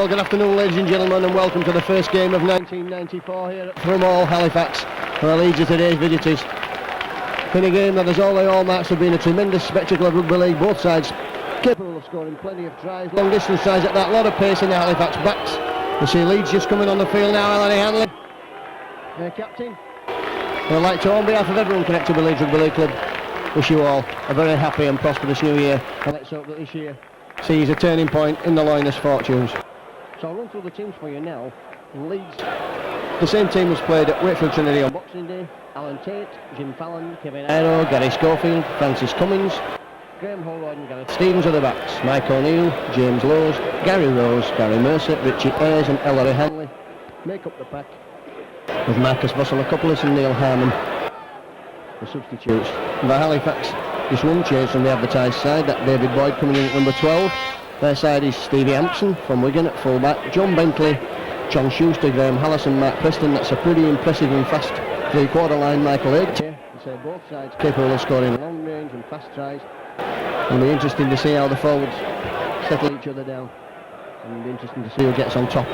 Well, good afternoon, ladies and gentlemen, and welcome to the first game of 1994 here at Thrum Hall, Halifax, where Leeds are today's visitors. In a game that, as all the hallmarks, have been a tremendous spectacle of rugby league, both sides capable of scoring plenty of tries, long distance tries at that, lot of pace in the Halifax backs. We see Leeds just coming on the field now, Ellery Hanley, their captain. I'd like to, on behalf of everyone connected with Leeds Rugby League Club, wish you all a very happy and prosperous new year, and let's hope that this year sees a turning point in the Loyness fortunes. So I'll run through the teams for you now. In Leeds, the same team was played at Wakefield Trinity on Boxing Day. Alan Tate, Jim Fallon, Kevin Aero, Gary Schofield, Francis Cummins, Graham Holroyd and Gareth Stevens are the backs. Mike O'Neill, James Lowes, Gary Rose, Gary Mercer, Richie Ayres and Ellery Hanley make up the pack, with Marcus Vossilakopoulos and Neil Harmon the substitutes. By Halifax, just one change from the advertised side, that David Boyd coming in at number 12. Their side is Stevie Hampson from Wigan at full-back, John Bentley, John Schuster, Graham Hallis and Mark Preston. That's a pretty impressive and fast three-quarter line. Michael Haig. So both sides capable of scoring long range and fast tries. It'll be interesting to see how the forwards settle each other down, and it'll be interesting to see who gets on top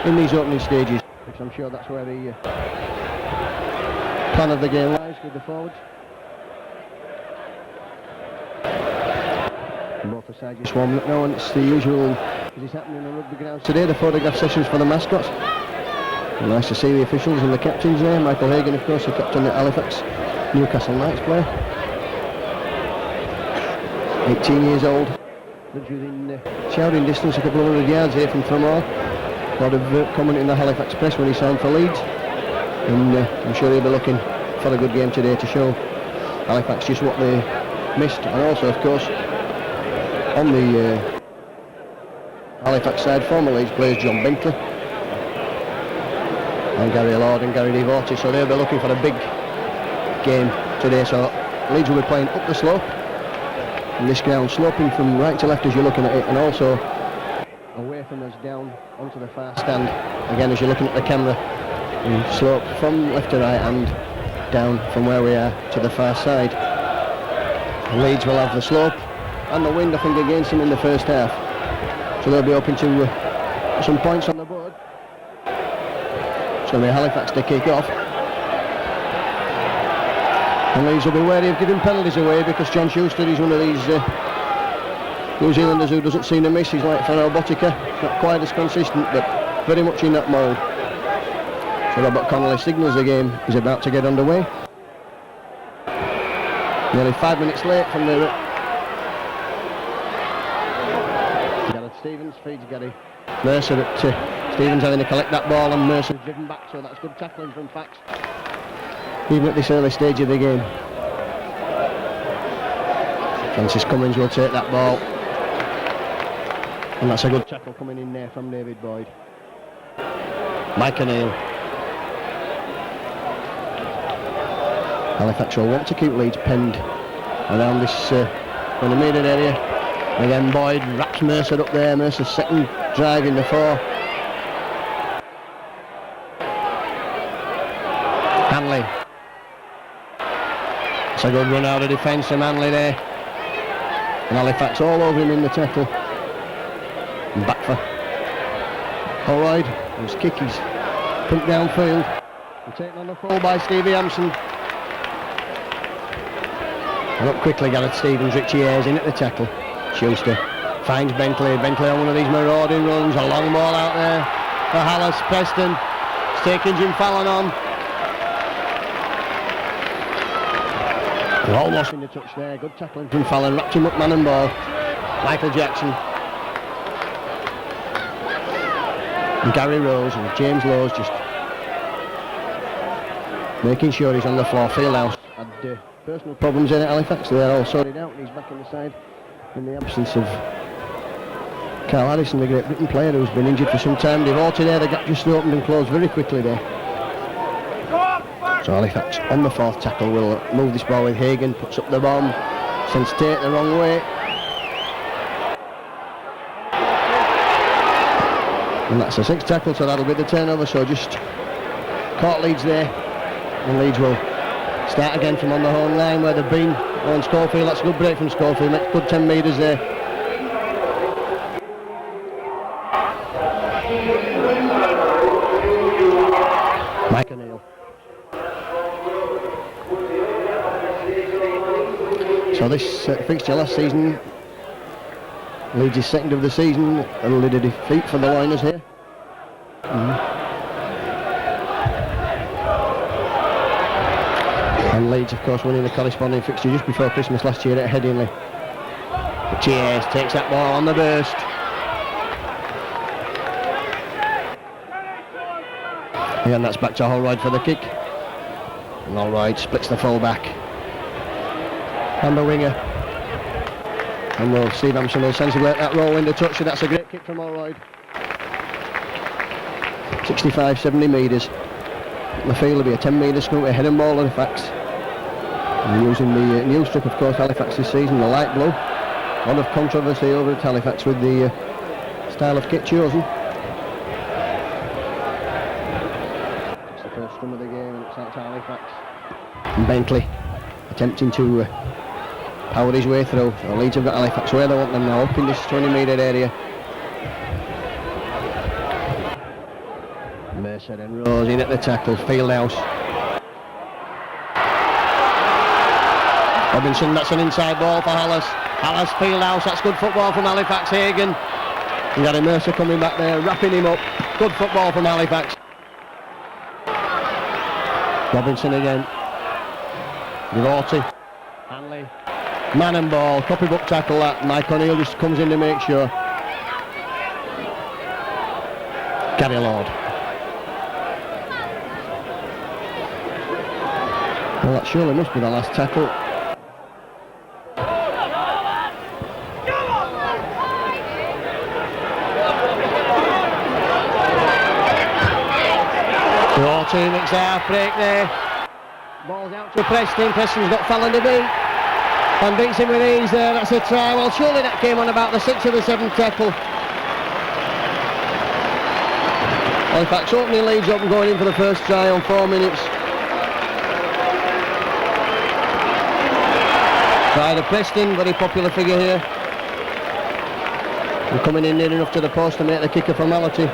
in these opening stages, because I'm sure that's where the plan of the game lies with the forwards. Both the sides just warming up now, and it's the usual as is happening in the rugby grounds today, the photograph sessions for the mascots. And nice to see the officials and the captains there. Michael Hagan, of course, the captain at Halifax, Newcastle Knights player, 18 years old, lives within shouting distance, a couple of hundred yards here from Thrum Hall. A lot of comment in the Halifax press when he signed for Leeds, and I'm sure he'll be looking for a good game today to show Halifax just what they missed. And also, of course, on the Halifax side, former Leeds players John Bentley and Gary Lord and Gary Devorty, so they'll be looking for a big game today. So Leeds will be playing up the slope in this ground, sloping from right to left as you're looking at it, and also away from us down onto the far stand again as you're looking at the camera, and slope from left to right and down from where we are to the far side. Leeds will have the slope and the wind, I think, against them in the first half, so they'll be hoping to some points on the board. It's going to be Halifax to kick off, and Leeds will be wary of giving penalties away, because John Schuster is one of these New Zealanders who doesn't seem to miss. He's like Farrell Botica, not quite as consistent, but very much in that mould. So Robert Connolly signals the game is about to get underway. Nearly 5 minutes late from the Gareth Stevens feeds Gary Mercer at Stevens having to collect that ball, and Mercer driven back, so that's good tackling from Fax, even at this early stage of the game. Francis Cummins will take that ball, and that's a good tackle coming in there from David Boyd. Mike O'Neill. Halifax will want to keep Leeds penned around this animated area. Again, Boyd wraps Mercer up there. Mercer's second drive in the four. Hanley. It's a good run out of defence from Hanley there. And Halifax all over him in the tackle. And back for Holroyd. His kick is pumped downfield. And taken on the full by Stevie Hampson. And up quickly Gareth Stevens, Richie Ayres in at the tackle. Schuster finds Bentley. Bentley on one of these marauding runs. A long ball out there for Hallis. Preston. It's taking Jim Fallon on. Almost in the touch there. Good tackling from Fallon. Wrapped him up man and ball. Michael Jackson. And Gary Rose and James Lowes just making sure he's on the floor. Fieldhouse had personal problems in at Halifax. They're all sorted out, and he's back in the side in the absence of Carl Harrison, the Great Britain player who's been injured for some time. Devorty there, the gap just opened and closed very quickly there. So Halifax on the fourth tackle will move this ball with Hagan, puts up the bomb, sends Tate the wrong way. And that's a sixth tackle, so that'll be the turnover. So just caught Leeds there, and Leeds will start again from on the home line where they've been on Schofield. That's a good break from Schofield, makes good 10 metres there. So this fixture last season, Leeds is second of the season, only a defeat for the Liners here. And Leeds, of course, winning the corresponding fixture just before Christmas last year at Headingley. Cheers, takes that ball on the burst. And that's back to Holroyd for the kick. And Holroyd splits the full back. And the winger. And we'll see Hampson will sensibly let that roll into touch, and that's a great kick from Holroyd. 65-70 metres. The field will be a 10-metre scoop ahead of ball Halifax. And using the new strip, of course, Halifax this season, the light blue. A lot of controversy over at Halifax with the style of kit chosen. It's the first scrum of the game, and it's out to Halifax. And Bentley attempting to power his way through. So Leeds have got Halifax where they want them now, up in this 20-metre area. Mercer and Rose in at the tackle, Fieldhouse. Robinson, that's an inside ball for Hallas. Hallas, Fieldhouse, that's good football from Halifax. Hagan. And Gary Mercer coming back there, wrapping him up. Good football from Halifax. Robinson again. Devotee. Hanley. Man and ball, copybook tackle that. Mike O'Neill just comes in to make sure. Gary Lord. Well, that surely must be the last tackle. Devotee makes the half break there. Ball's out to Preston. Preston's got Fallon to beat. And beats him with ease there. That's a try. Well, surely that came on about the 6th or the 7th tackle. Halifax opening Leeds up and going in for the first try on 4 minutes. Try to Preston, very popular figure here. And coming in near enough to the post to make the kick a formality.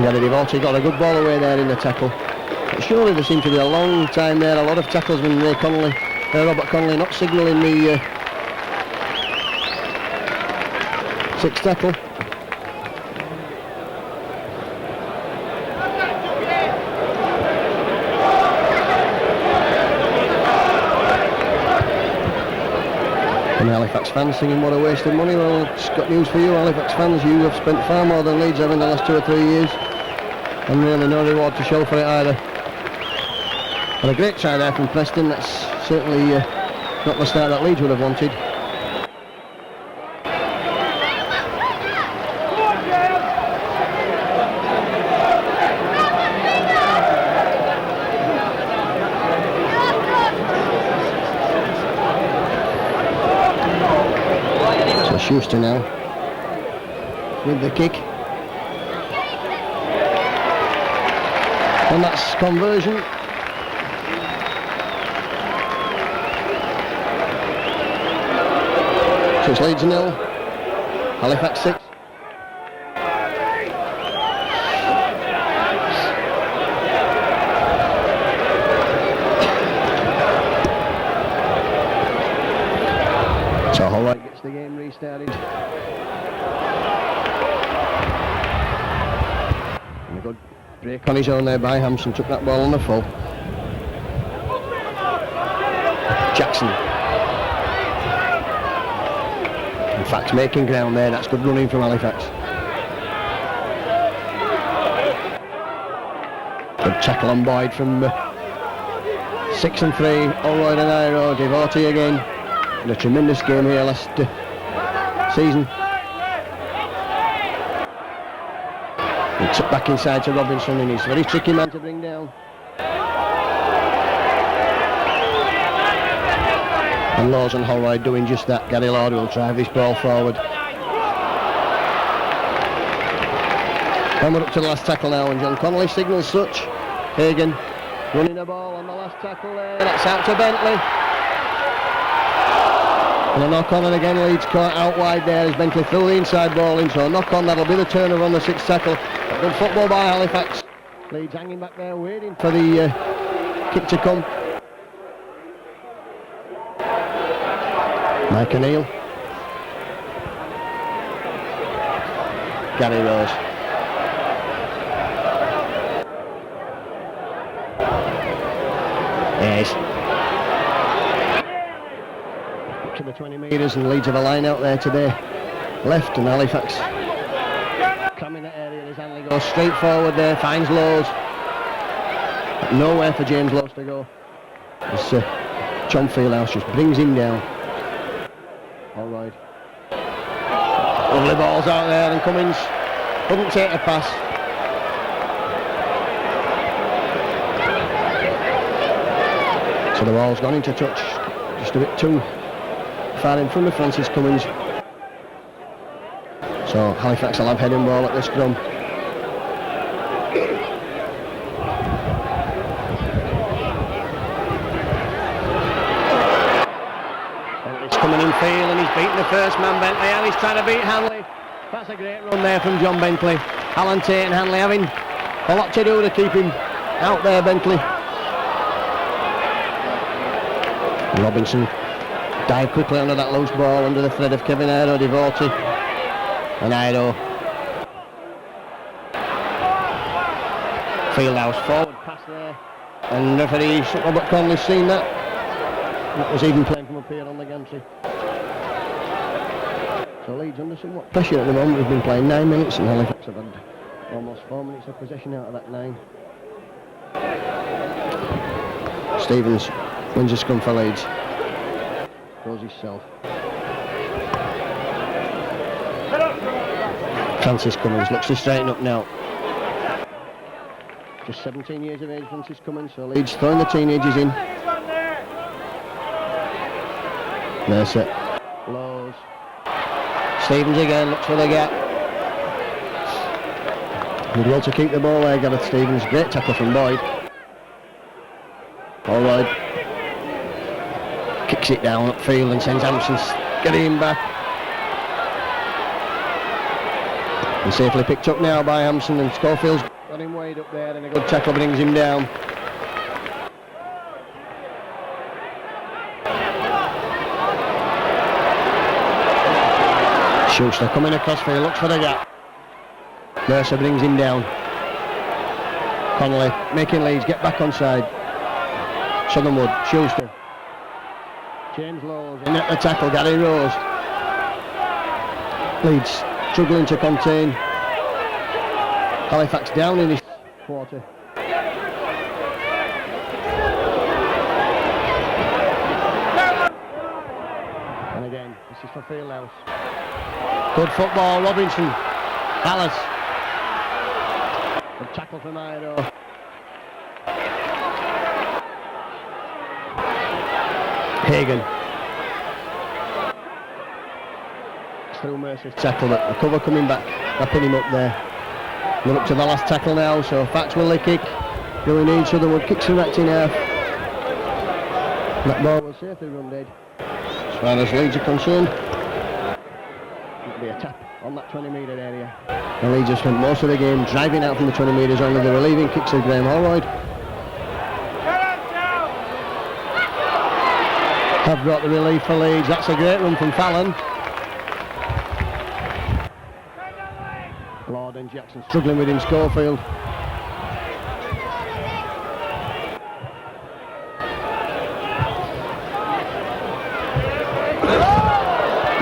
Devotee got a good ball away there in the tackle. But surely there seemed to be a long time there, a lot of tackles when Robert Connolly not signalling the 6th tackle. And Halifax fans singing what a waste of money. Well, it's got news for you, Halifax fans. You have spent far more than Leeds have in the last 2 or 3 years. And really no reward to show for it either. But a great try there from Preston. That's certainly not the start that Leeds would have wanted. So Schuster now with the kick. And that's conversion. So it's Leeds 0, Halifax 6. So Holroyd gets the game restarted. And a good break on his own there by Hampson, took that ball on the full. Jackson. Halifax making ground there, that's good running from Halifax. Good tackle on Boyd from 6 and 3, Holroyd and Iro, Devotee again. In a tremendous game here last season. It's back inside to Robinson, and he's a very tricky man to bring down. And Laws and Holroyd doing just that. Gary Lord will drive this ball forward. And we're up to the last tackle now, and John Connolly signals such. Hagan running the ball on the last tackle there. That's out to Bentley. And a knock on, and again Leeds caught out wide there as Bentley threw the inside ball in. So a knock on, that'll be the turnover on the 6th tackle. Good football by Halifax. Leeds hanging back there waiting for the kick to come. Mike O'Neill. Gary Rose. Yes. Up to the 20 metres and Leeds have a line out there today. Left and Halifax. Cramming that area as Hanley goes straight forward there, finds Lowe's. Nowhere for James Lowe's to go. As John Fieldhouse just brings him down. All right. Lovely balls out there and Cummins couldn't take a pass. So the ball's gone into touch, just a bit too far in front of Francis Cummins. So Halifax will have heading ball at this scrum. Bentley's coming in field and he's beaten the first man, Bentley, and he's trying to beat Hanley. That's a great run there from John Bentley. Alan Tate and Hanley having a lot to do to keep him out there, Bentley. Robinson dived quickly under that loose ball under the thread of Kevin Ido, Devotee. And Ido. Fieldhouse forward pass there. And referee Robert Conley's seen that. That was even playing from up here on the gantry. So Leeds under somewhat pressure at the moment. We've been playing 9 minutes and Halifax have had almost 4 minutes of possession out of that 9. Stevens wins a scrum for Leeds. Goes himself. Francis Cummins looks to straighten up now. Just 17 years of age, Francis Cummins, so Leeds throwing the teenagers in. Mercer. Lowe's. Stevens again, looks for the gap. Did well to keep the ball there, Gareth Stevens. Great tackle from Boyd. All right. Kicks it down upfield and sends Hampson getting him back. And safely picked up now by Hampson, and Schofield's got him weighed up there and a good tackle brings him down. Schuster coming across field, looks for the gap. Mercer brings him down. Connolly making Leeds get back on side. Southernwood, Schuster. James Lowe's in at the tackle, Gary Rose. Leeds struggling to contain. Halifax down in this quarter. And again, this is for Fieldhouse. Good football, Robinson. Alice. Good tackle from Ido. Hagan. Through Mercer's tackle, but the cover coming back, wrapping him up there. We're up to the last tackle now, so Fax will kick. Going in, Southernwood kicks him back in half. That ball will safely run dead. As far as Leeds are concerned, it'll be a tap on that 20 metre area. And Leeds have spent most of the game driving out from the 20 metres, only the relieving kicks of Graham Holroyd have brought the relief for Leeds. That's a great run from Fallon. Lord and Jackson struggling with him, Schofield.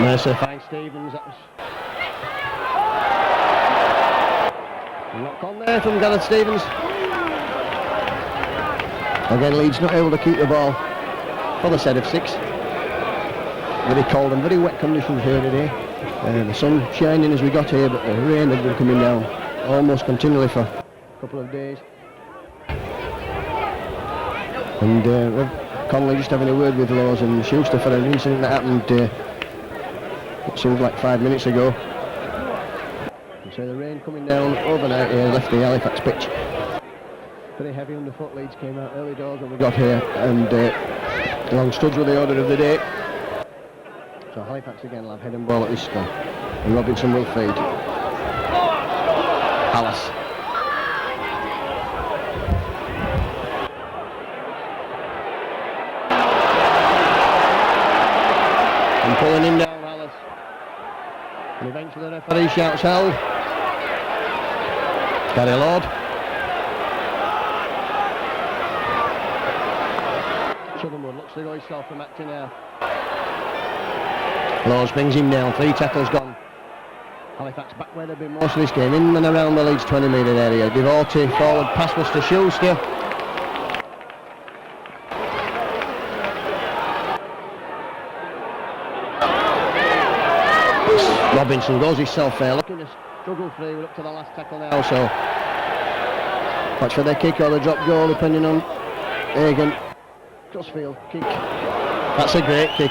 Mercer finds Stevens. That was knock on there from Gareth Stevens. Again, Leeds not able to keep the ball for the set of 6. Very cold and very wet conditions here today. The sun shining as we got here, but the rain had been coming down almost continually for a couple of days. And Connolly just having a word with Laws and Schuster for an incident that happened it seems like 5 minutes ago. And so the rain coming down overnight here left the Halifax pitch very heavy underfoot. Leeds came out early doors when we got here, and long studs were the order of the day. So Halifax again will have head and ball at this scrum, and Robinson will feed. Hallis. Eventually the referee shouts held. Gary Lord. Southernwood looks to go himself from acting now. Laws brings him down, 3 tackles gone. Halifax back where they've been most of this game, in and around the Leeds 20 metre area. Devotee forward, pass was to Schuster. Robinson goes himself there, looking to struggle through. We're up to the last tackle now, so watch for the kick or the drop goal, depending on Hagen. Crossfield kick. That's a great kick.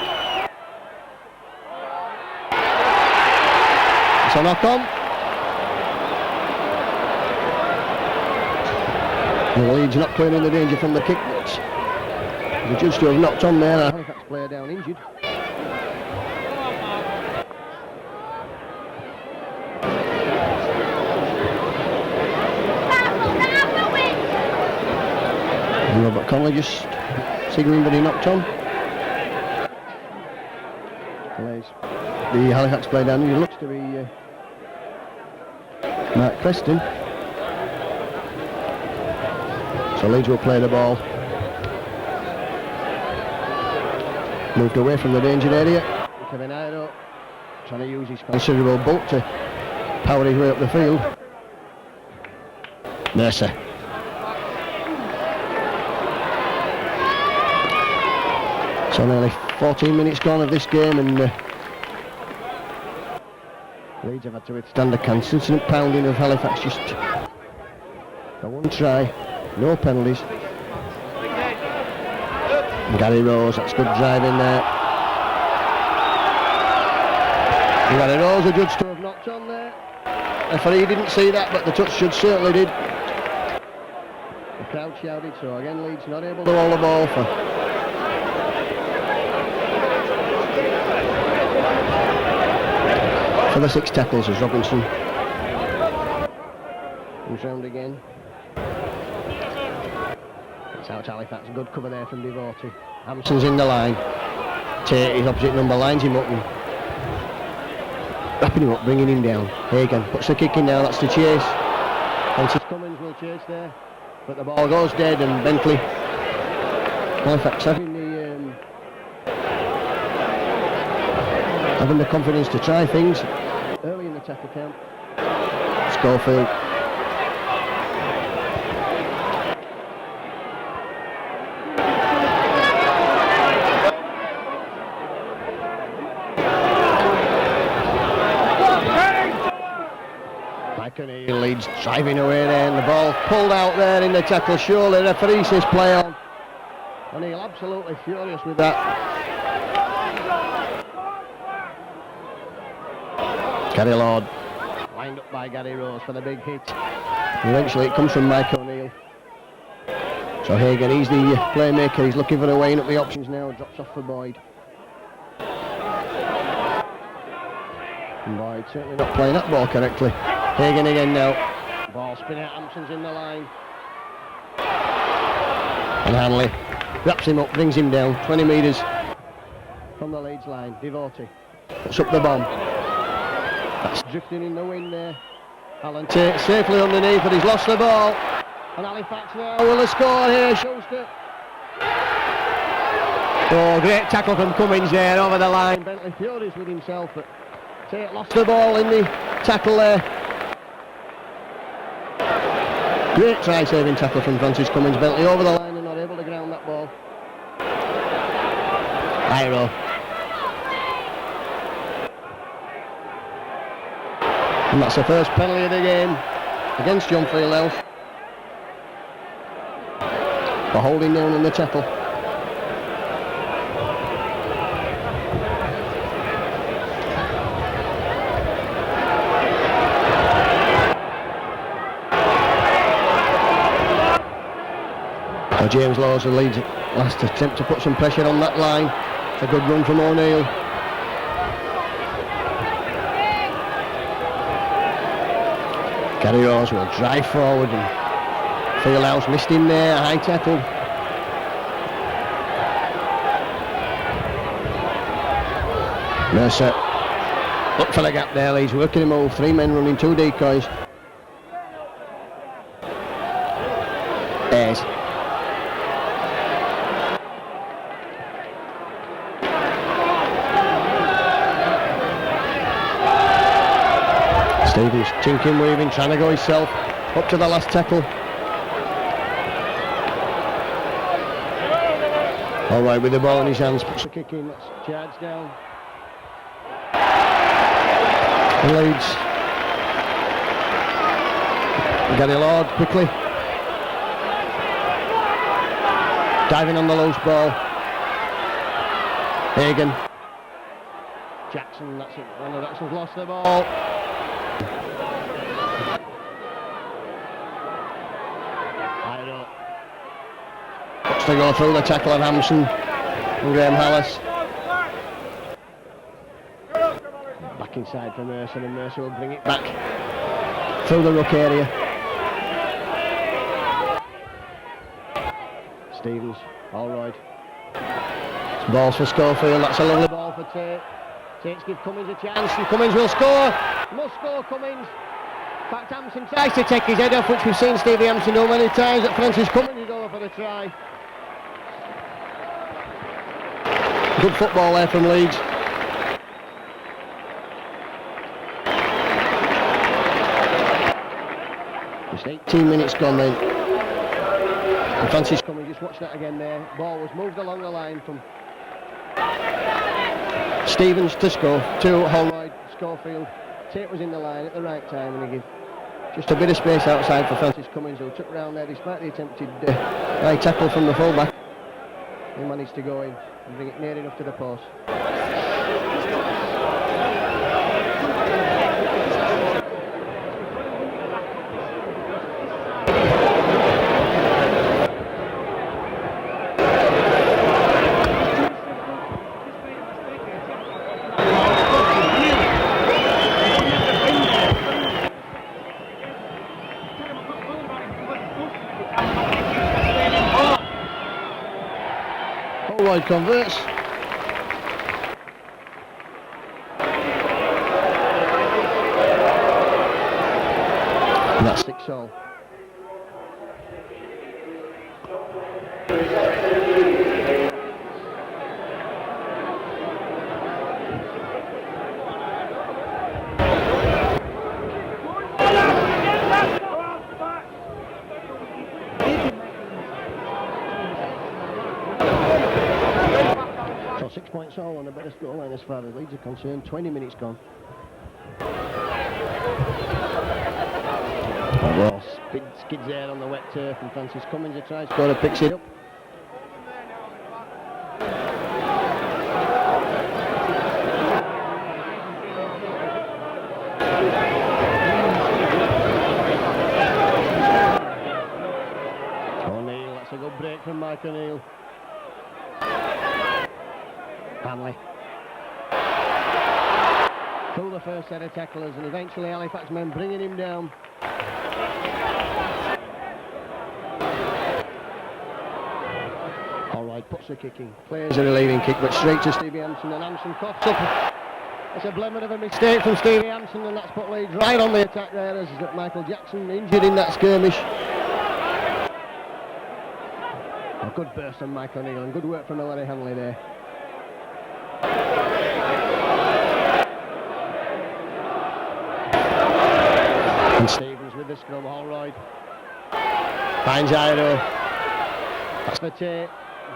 It's a knock on. The Leeds not playing in the danger from the kick, but the judge to have knocked on there. A Halifax player down injured. Robert Conley just signalling that he knocked on. The Halifax player down here looks to be Mark Preston. So Leeds will play the ball. Moved away from the danger area. Kevin Iro trying to use his considerable bulk to power his way up the field. Mercer. So nearly 14 minutes gone of this game, and Leeds have had to withstand the consistent pounding of Halifax. Just the one try, no penalties. Gary Rose, that's good driving there. Gary Rose, the judge to have knocked on there. Referee didn't see that, but the touch judge certainly did. The crowd shouted, so again Leeds not able to hold the ball for the 6 tackles as Robinson comes round again. It's out Halifax, good cover there from Devotee. Hampson's in the line. Tate, his opposite number, lines him up and wrapping him up, bringing him down. Hagen puts the kick in now, that's the chase. Francis Cummins will chase there, but the ball goes dead, and Bentley, Halifax having the confidence to try things early in the tackle count. Schofield. McInerney Leeds driving away there, and the ball pulled out there in the tackle. Surely referee says play on, and he's absolutely furious with that. Gary Lord, lined up by Gary Rose for the big hit. Eventually it comes from Mike O'Neill. So Hagen, he's the playmaker, he's looking for a weighing up the options now, drops off for Boyd. And Boyd certainly not playing that ball correctly. Hagen again now. Ball spin out, Hampson's in the line. And Hanley wraps him up, brings him down, 20 metres from the Leeds line. Devotee puts up the bomb. That's drifting in the wind there. Alan Tate safely underneath, but he's lost the ball. And Halifax now will have scored here, Schuster. Oh, great tackle from Cummins there over the line. Bentley furious with himself, but Tate lost the ball in the tackle there. Great try-saving tackle from Francis Cummins. Bentley over the line and not able to ground that ball. Iro. And that's the first penalty of the game against John Fieldhouse for holding down in the tackle. So James Laws the leads last attempt to put some pressure on that line. It's a good run from O'Neill. Gary Rose will drive forward, and Fieldhouse missed him there, high tackle. Mercer Look for the gap there, Leeds working a move, 3 men running, 2 decoys. Ayres. Stevens, chinking, weaving, trying to go himself, up to the last tackle. Alright, with the ball in his hands, puts the kick in, that's charged down. Leeds. Gary Lord quickly. Diving on the loose ball. Hagan. Jackson, that's it. Ronald Jackson's lost the ball. Looks to go through the tackle of Hampson and Graham Hallis. Back inside for Mercer, and Mercer will bring it back through the ruck area. Stevens, Allroyd. It's balls for Schofield, that's a lovely ball for Tate. Tate's give Cummins a chance, and Cummins will score. Must score, Cummins. In fact, Hampson tries to take his head off, which we've seen Stevie Hampson do many times. That Francis Cummins is over for the try. Good football there from Leeds. Just 18 minutes gone then. And Francis Cummins, just watch that again there. Ball was moved along the line from Stevens to Holroyd, Schofield. Tate was in the line at the right time, and he gave just a bit of space outside for Francis Cummins, who took round there despite the attempted high tackle from the full-back. He managed to go in and bring it near enough to the post. Holroyd converts. And that's 6-all. So 6 points all on a better scoreline as far as Leeds are concerned. 20 minutes gone. Ball skids there on the wet turf, and Francis Cummins who tries to score, picks it up. O'Neill, that's a good break from Mike O'Neill. Hanley. Through the first set of tacklers, and eventually Halifax men bringing him down. Allroyd puts the kick in, plays a relieving kick, but straight to Stevie Hampson, and Hampson coughs up. It's a blemmer of a mistake from Stevie Hampson, and that's put Leeds right on the attack there, as Michael Jackson injured in that skirmish. A good burst from Mike O'Neill, and good work from Larry Hanley there. And Stevens with the scrum, Holroyd finds Iro. That's for Tate.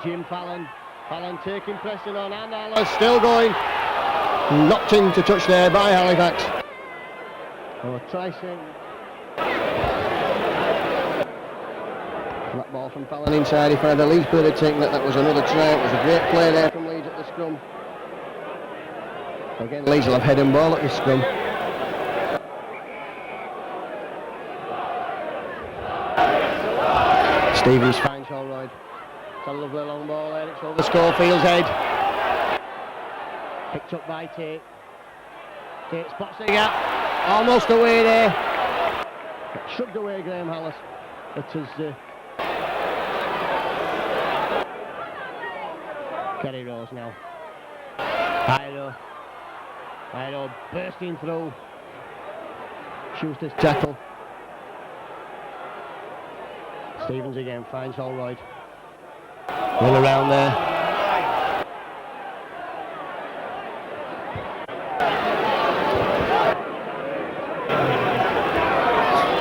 Jim Fallon. Fallon taking Preston on, and Alice still going. Knocked into touch there by Halifax. Oh, Tyson. That ball from Fallon inside. If either Leeds player had taken that was another try. It was a great play there from Leeds at the scrum. Again, Leeds will have head and ball at this scrum. Stevens finds Holroyd. It's a lovely long ball there. It's over Schofield's head. Picked up by Tate. Tate spots the gap. Almost away there. Shrugged away Graham Hallis. But as Kerry Rose now. Iro. Ido bursting through. Schuster's tackle. Stevens again finds Holroyd. Run around there.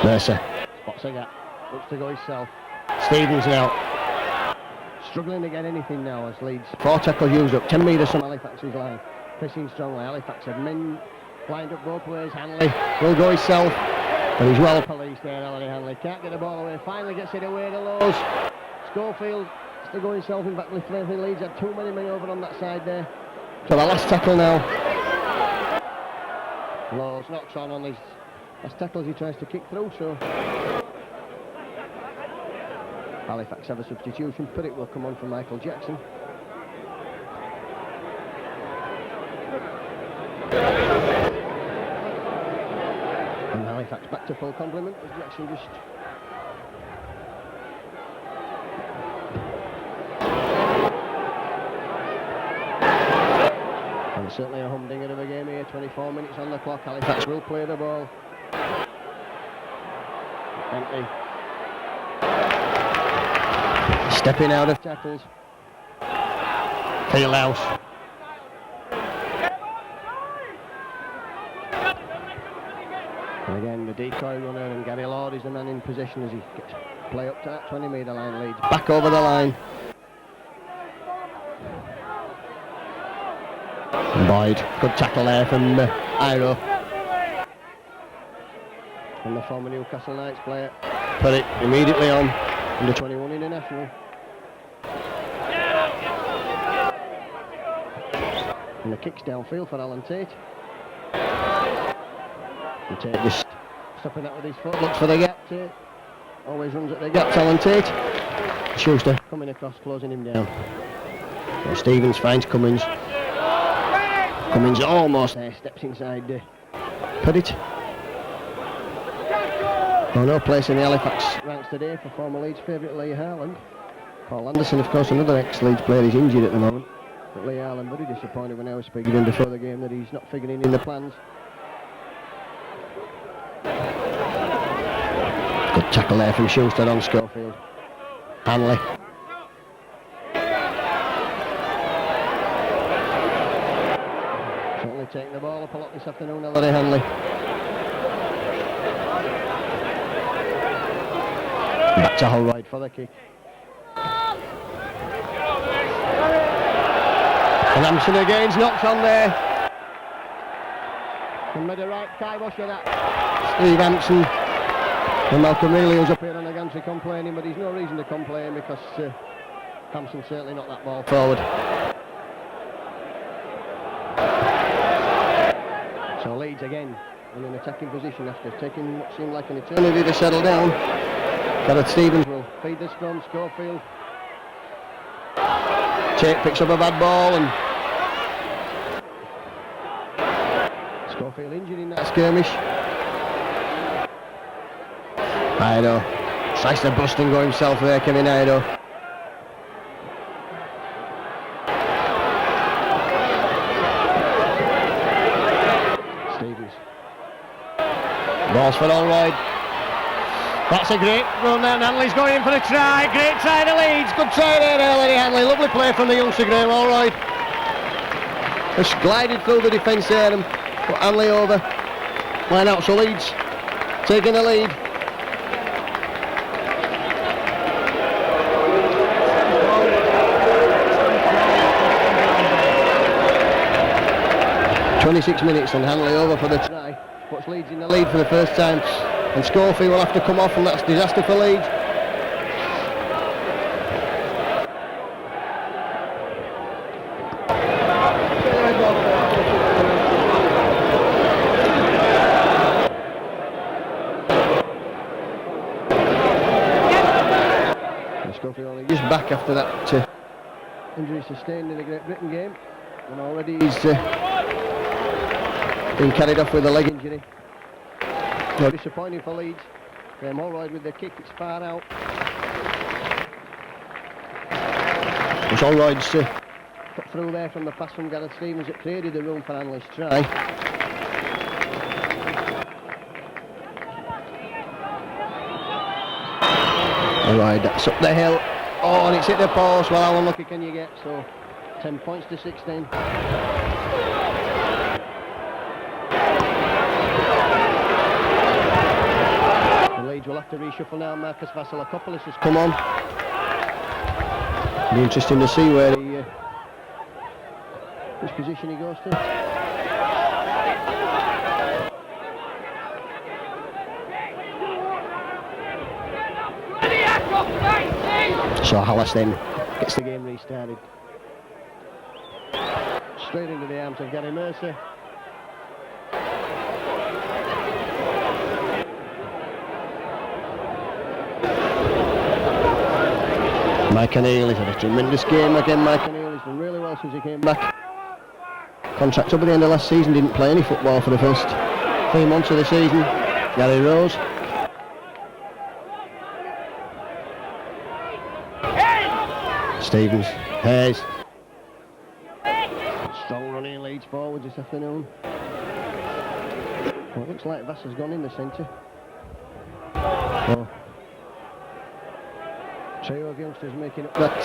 Mercer spots a gap. Looks to go himself. Stevens now. Struggling to get anything now as Leeds. 4 tackles used up. 10 metres from Halifax's line. Pressing strongly. Halifax had men lined up both ways. Hanley will go himself. But he's well policed there, Ellery Hanley. Can't get the ball away. Finally gets it away to Lowe's. Schofield has to go himself in back with Flavin. Leeds had too many men over on that side there. So the last tackle now. Lowe's knocks on his last tackle as he tries to kick through. So Halifax have a substitution. Purrick will come on for Michael Jackson. And Halifax back to full complement as Jackson just... And certainly a humdinger of a game here. 24 minutes on the clock. Halifax will play the ball. Empty. Stepping out of tackles. Fieldhouse. And again the decoy runner, and Gary Lord is the man in possession as he gets play up to that 20 metre line. Leeds back over the line. And Boyd, good tackle there from Iro. And the former Newcastle Knights player. Put it immediately on. Under 21 international. And the kicks downfield for Alan Tate. And Tate just stopping that with his foot. Looks for the gap. Tate always runs at the gap. Alan Tate. Schuster coming across, closing him down. So Stevens finds Cummins. Cummins almost there. Steps inside. Put it. Oh, no place in the Halifax ranks today for former Leeds favourite Lee Harland. Paul Anderson, of course, another ex-Leeds player, is injured at the moment. But Lee Harland very disappointed when I was speaking to him before the game that he's not figuring in the plans. Good tackle there from Schuster on Schofield. Hanley. Certainly taking the ball up a lot this afternoon, Ellery Hanley. Back to Holroyd for the kick. And Hampson again's knocked on there. And made a right kibosh of that. Steve Hampson. And Malcolm Reilly was up here on the gantry complaining, but there's no reason to complain because Hampson certainly knocked that ball forward. So Leeds again in an attacking position after taking what seemed like an eternity to settle down. Gareth Stevens will feed this from Schofield. Tate picks up a bad ball and Schofield injured in that skirmish. Ido tries to bust and go himself there, Kevin Ido. Stevens. Balls for Holroyd. That's a great run there, and Hanley's going in for a try. Great try to Leeds. Good try there, Ellery Hanley. Lovely play from the youngster, Graham Holroyd. Just glided through the defence there and put Hanley over. Line out, so Leeds taking the lead. .26 minutes and Hanley over for the try. Puts Leeds in the lead for the first time. And Schofield will have to come off, and that's disaster for Leeds. And Schofield only just back after that injury sustained in the Great Britain game, and already he's been carried off with a leg injury. No, disappointing for Leeds. Graham Holroyd with the kick, it's far out. It's Holroyd's Cut through there from the pass from Gareth Stevens. It created the room for Hanley's try. Alright, that's up the hill. Oh, and it's hit the post. Well, how unlucky can you get? So, 10 points to 16. The Leeds will have to reshuffle now. Marcus Vasilakopoulos has come on. It'll be interesting to see where he, which position he goes to. So Hallis then gets the game restarted. Straight into the arms of Gary Mercer. Mike O'Neill has had a tremendous game again. Mike O'Neill has done really well since he came back. Contract up at the end of last season, didn't play any football for the first 3 months of the season. Gary Rose. Stevens, Hayes. Strong running Leeds forward this afternoon. Well, it looks like Vass has gone in the centre. Oh. Trio of youngsters making up that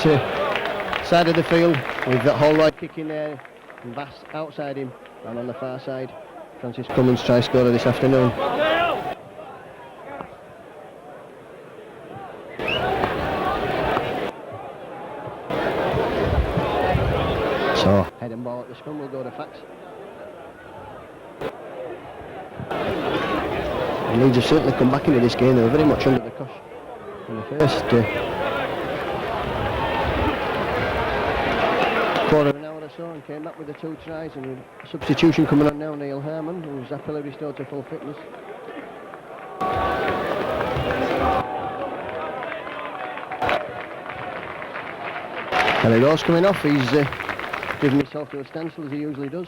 side of the field with that Holroyd kick in there and Vass outside him, and on the far side Francis Cummins tries to score this afternoon. So, head and ball at the scrum will go to Fax. And Leeds have certainly come back into this game. They were very much under the cosh in the first quarter of an hour or so, and came back with the 2 tries, and with substitution coming on now, Neil Harmon, who's happily restored to full fitness. Harry Rose coming off. He's driven himself to a standstill as he usually does.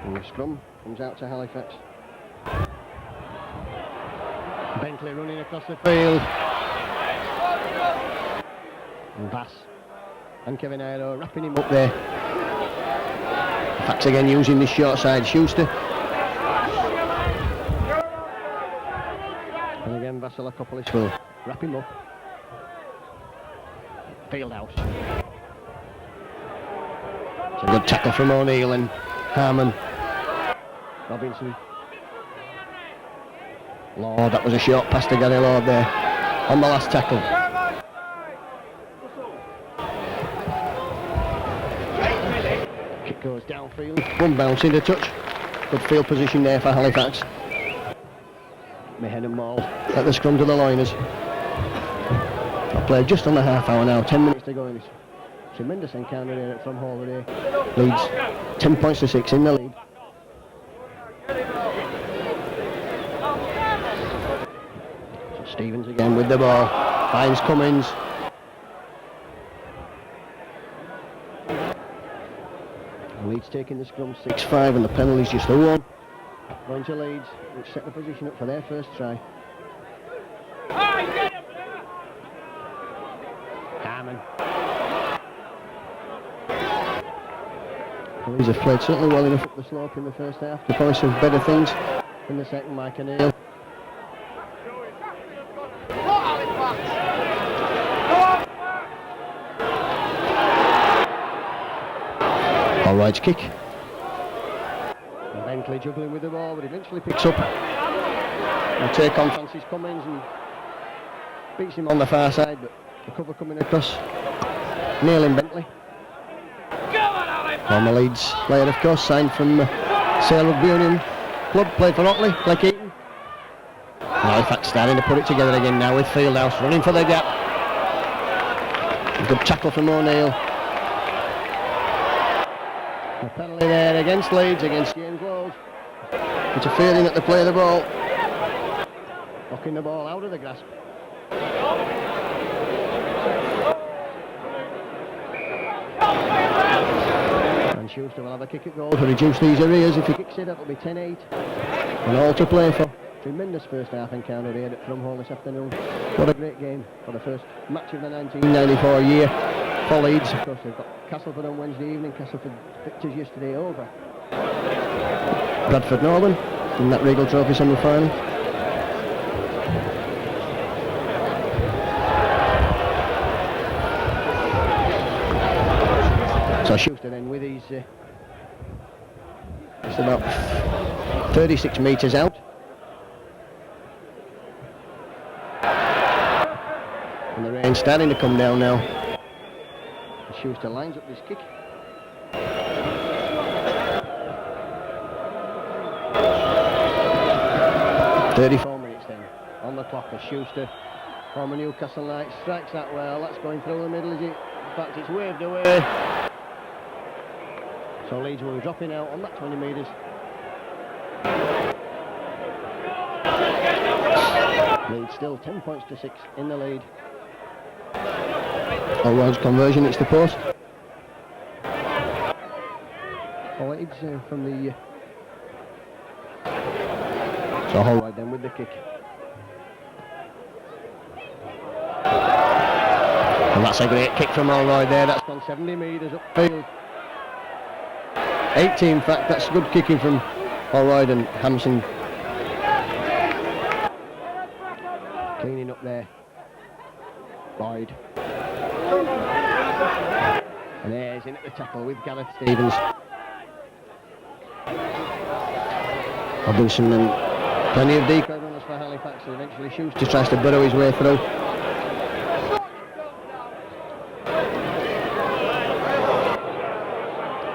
And the scrum comes out to Halifax. Bentley running across the field. And Bass and Kevin Aero wrapping him up there. Fax again using this short side. Schuster. And again Vasilakopoulos will wrap him up. Fieldhouse. It's a good tackle from O'Neill and Harmon. Robinson. Lord, that was a short pass to Gary Lord there on the last tackle. Kick goes downfield. One bounce in the touch. Good field position there for Halifax. Mehead and Maul at the scrum to the Loiners. I've played just on the half hour now, 10 minutes to go in this tremendous encounter here at Thrum Hall today. Leeds 10 points to 6 in the lead. So Stevens again with the ball, finds Cummins. And Leeds taking the scrum 6-5 and the penalty's just the one. Going to Leeds, which set the position up for their first try. Harmon. The Leeds have played certainly well enough up the slope in the first half to promise some better things in the second. Mike O'Neill. Allright's kick. Bentley juggling with the ball, but eventually picks up and take on Francis Cummins and beats him on the far side, but the cover coming across, nailing Bentley. Former Leeds player, of course, signed from Sale Rugby Union Club, played for Otley, Clegg Eaton. Halifax starting to put it together again now with Fieldhouse running for the gap. Good tackle from O'Neill. A penalty there against Leeds, against James Lowe. Interfering at the play of the ball. Knocking the ball out of the grasp. And Schuster will have a kick at goal to reduce these arrears. If he kicks it, that'll be 10-8. And all to play for. Tremendous first half encounter here at Thrum Hall this afternoon. What a great game for the first match of the 1994 year for Leeds. Of course, they've got Castleford on Wednesday evening. Castleford victors yesterday over Bradford Northern in that Regal Trophy semi-final. So Schuster then with his it's about 36 metres out. And the rain's starting to come down now. And Schuster lines up this kick. "34 minutes then on the clock as Schuster, former Newcastle Knight, strikes that well. That's going through the middle, is it? In fact, it's waved away. So Leeds will be dropping out on that 20 metres. Leeds still 10 points to 6 in the lead. Holroyd's conversion, it's the post. Leeds from the... So Holroyd then with the kick. And that's a great kick from Holroyd there. That's gone 70 metres upfield. 80 in fact. That's good kicking from Holroyd and Hampson. Cleaning up there. Boyd. And there's in at the tackle with Gareth Stevens. Robinson and plenty of decoy runners for Halifax, and eventually Schuster tries to burrow his way through.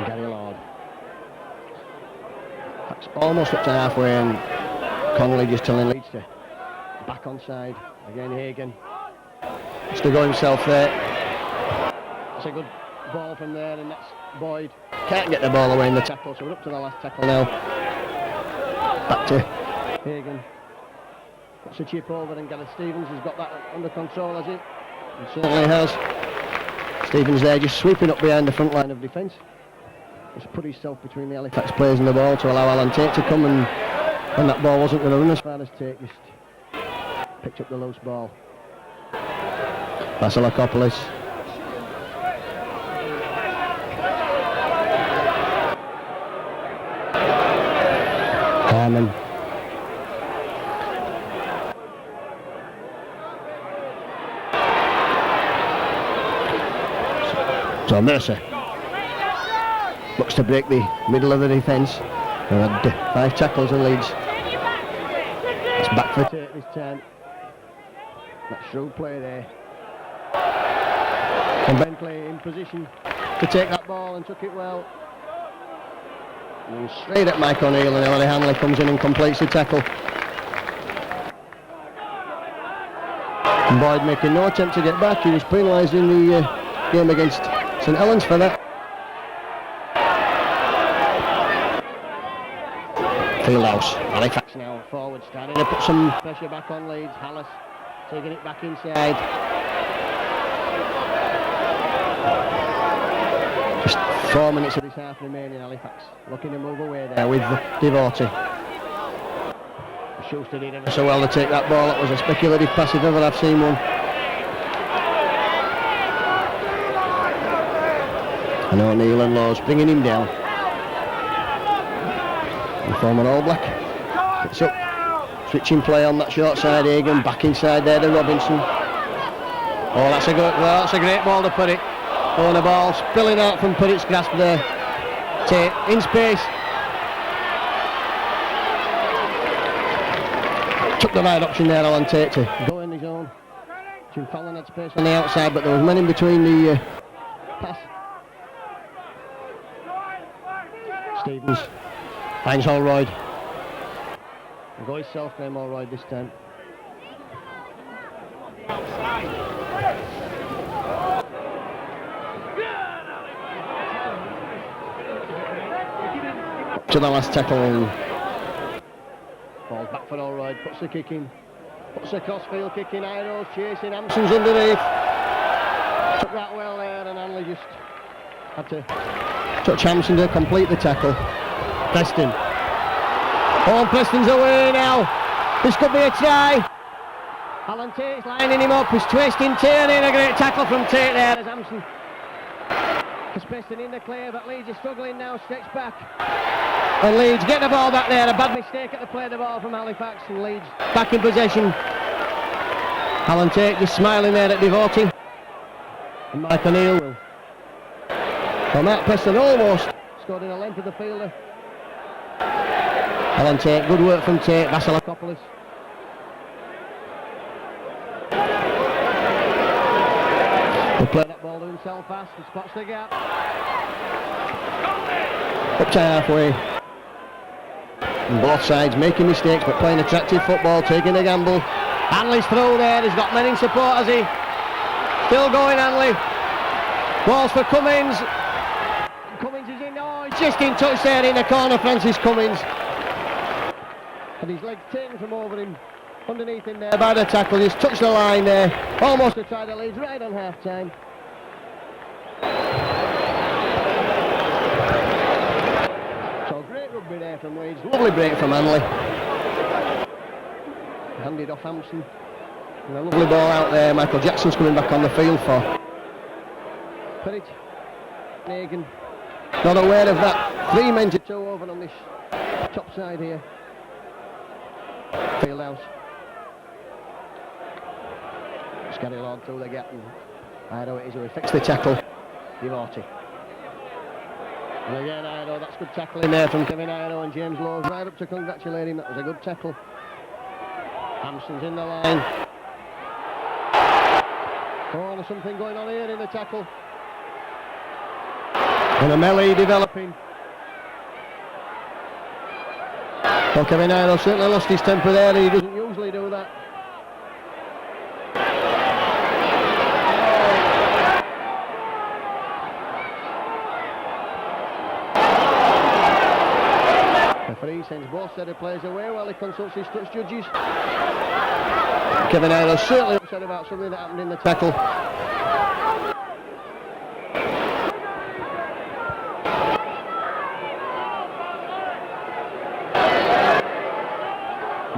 Gary Lord. That's almost up to halfway, and Connolly just telling Leeds to back onside. Again Hagan has to go himself there. It's a good ball from there, and that's Boyd. Can't get the ball away in the tackle, so we're up to the last tackle now. Back to Hagan. Puts a chip over, and Gareth Stevens has got that under control, has he? He certainly has. Stevens there just sweeping up behind the front line of defence. Just put himself between the Halifax players and the ball to allow Alan Tate to come, and that ball wasn't going to run as far as Tate just picked up the loose ball. Vasilakopoulos. Harmon. So Mercer looks to break the middle of the defence. They had 5 tackles in Leeds. It's back for Tate this time. That shrewd play there. And Bentley in position to take that ball and took it well. And straight at Mike O'Neill, and Ellery Hanley comes in and completes the tackle. And Boyd making no attempt to get back. He was penalised in the game against St Helens for that. Fieldhouse, Halifax now forward, starting to put some pressure back on Leeds. Hallis taking it back inside. Just 4 minutes of this half remaining. Halifax looking to move away there with Devotee. Schuster did ever so well to take that ball. That was a speculative pass if ever I've seen one. And O'Neill and Laws bringing him down. And former All Black gets up, switching play on that short side. Hagan back inside there to Robinson. Oh, that's a great ball to Purritt. Oh, and the ball spilling out from Purritt's grasp there. Tate in space. Took the right option there, Alan Tate, to go in his own. Jim Fallon had space on the outside, but there was men in between the pass. Stevens finds Holroyd. And go himself, Graham Holroyd this time. To the last tackle, and falls back for Holroyd, puts the kick in, puts the crossfield kick in. Iroh's chasing, Hampson's underneath. Took that well there, and Hanley just had to touch Hampson to complete the tackle. Preston. Oh, Preston's away now. This could be a try. Alan Tate's lining him up, he's twisting, turning, a great tackle from Tate there as Hampson is pressing in the clear, but Leeds is struggling now, stretched back. And Leeds get the ball back there, a bad mistake at the play of the ball from Halifax, and Leeds back in possession. Alan Tate just smiling there at Devotee. And Mike O'Neill will. Well, Matt Preston almost scored in the length of the fielder. Alan Tate, good work from Tate, Vasilakopoulos. He'll play that ball to himself fast and spots the gap. Up to halfway. And both sides making mistakes but playing attractive football, taking a gamble. Hanley's through there, he's got men in support, has he? Still going Hanley. Balls for Cummins. Cummins is in, oh, he's just in touch there in the corner, Francis Cummins. And his legs taken from over him, underneath him there by the tackle, just touched the line there. Almost to try the Leeds right on half time. So great rugby there from Leeds, lovely break from Hanley. Handed off Hampson. And a lovely ball out there. Michael Jackson's coming back on the field for Perrett. Nagan. Not aware of that. 3 men to 2 over on this top side here. Fieldhouse. Scary Lord through the gap. I know it is. We fixed the tackle. Devotee. And again, I know that's good tackling there from Kevin Iro and James Lowe. Right up to congratulate him. That was a good tackle. Hampson's in the line. Oh, there's something going on here in the tackle. And a melee developing. Well, Kevin Iro certainly lost his temper there. He doesn't usually do that. Referee sends both set of players away while he consults his touch judges. Kevin Iro certainly upset about something that happened in the tackle.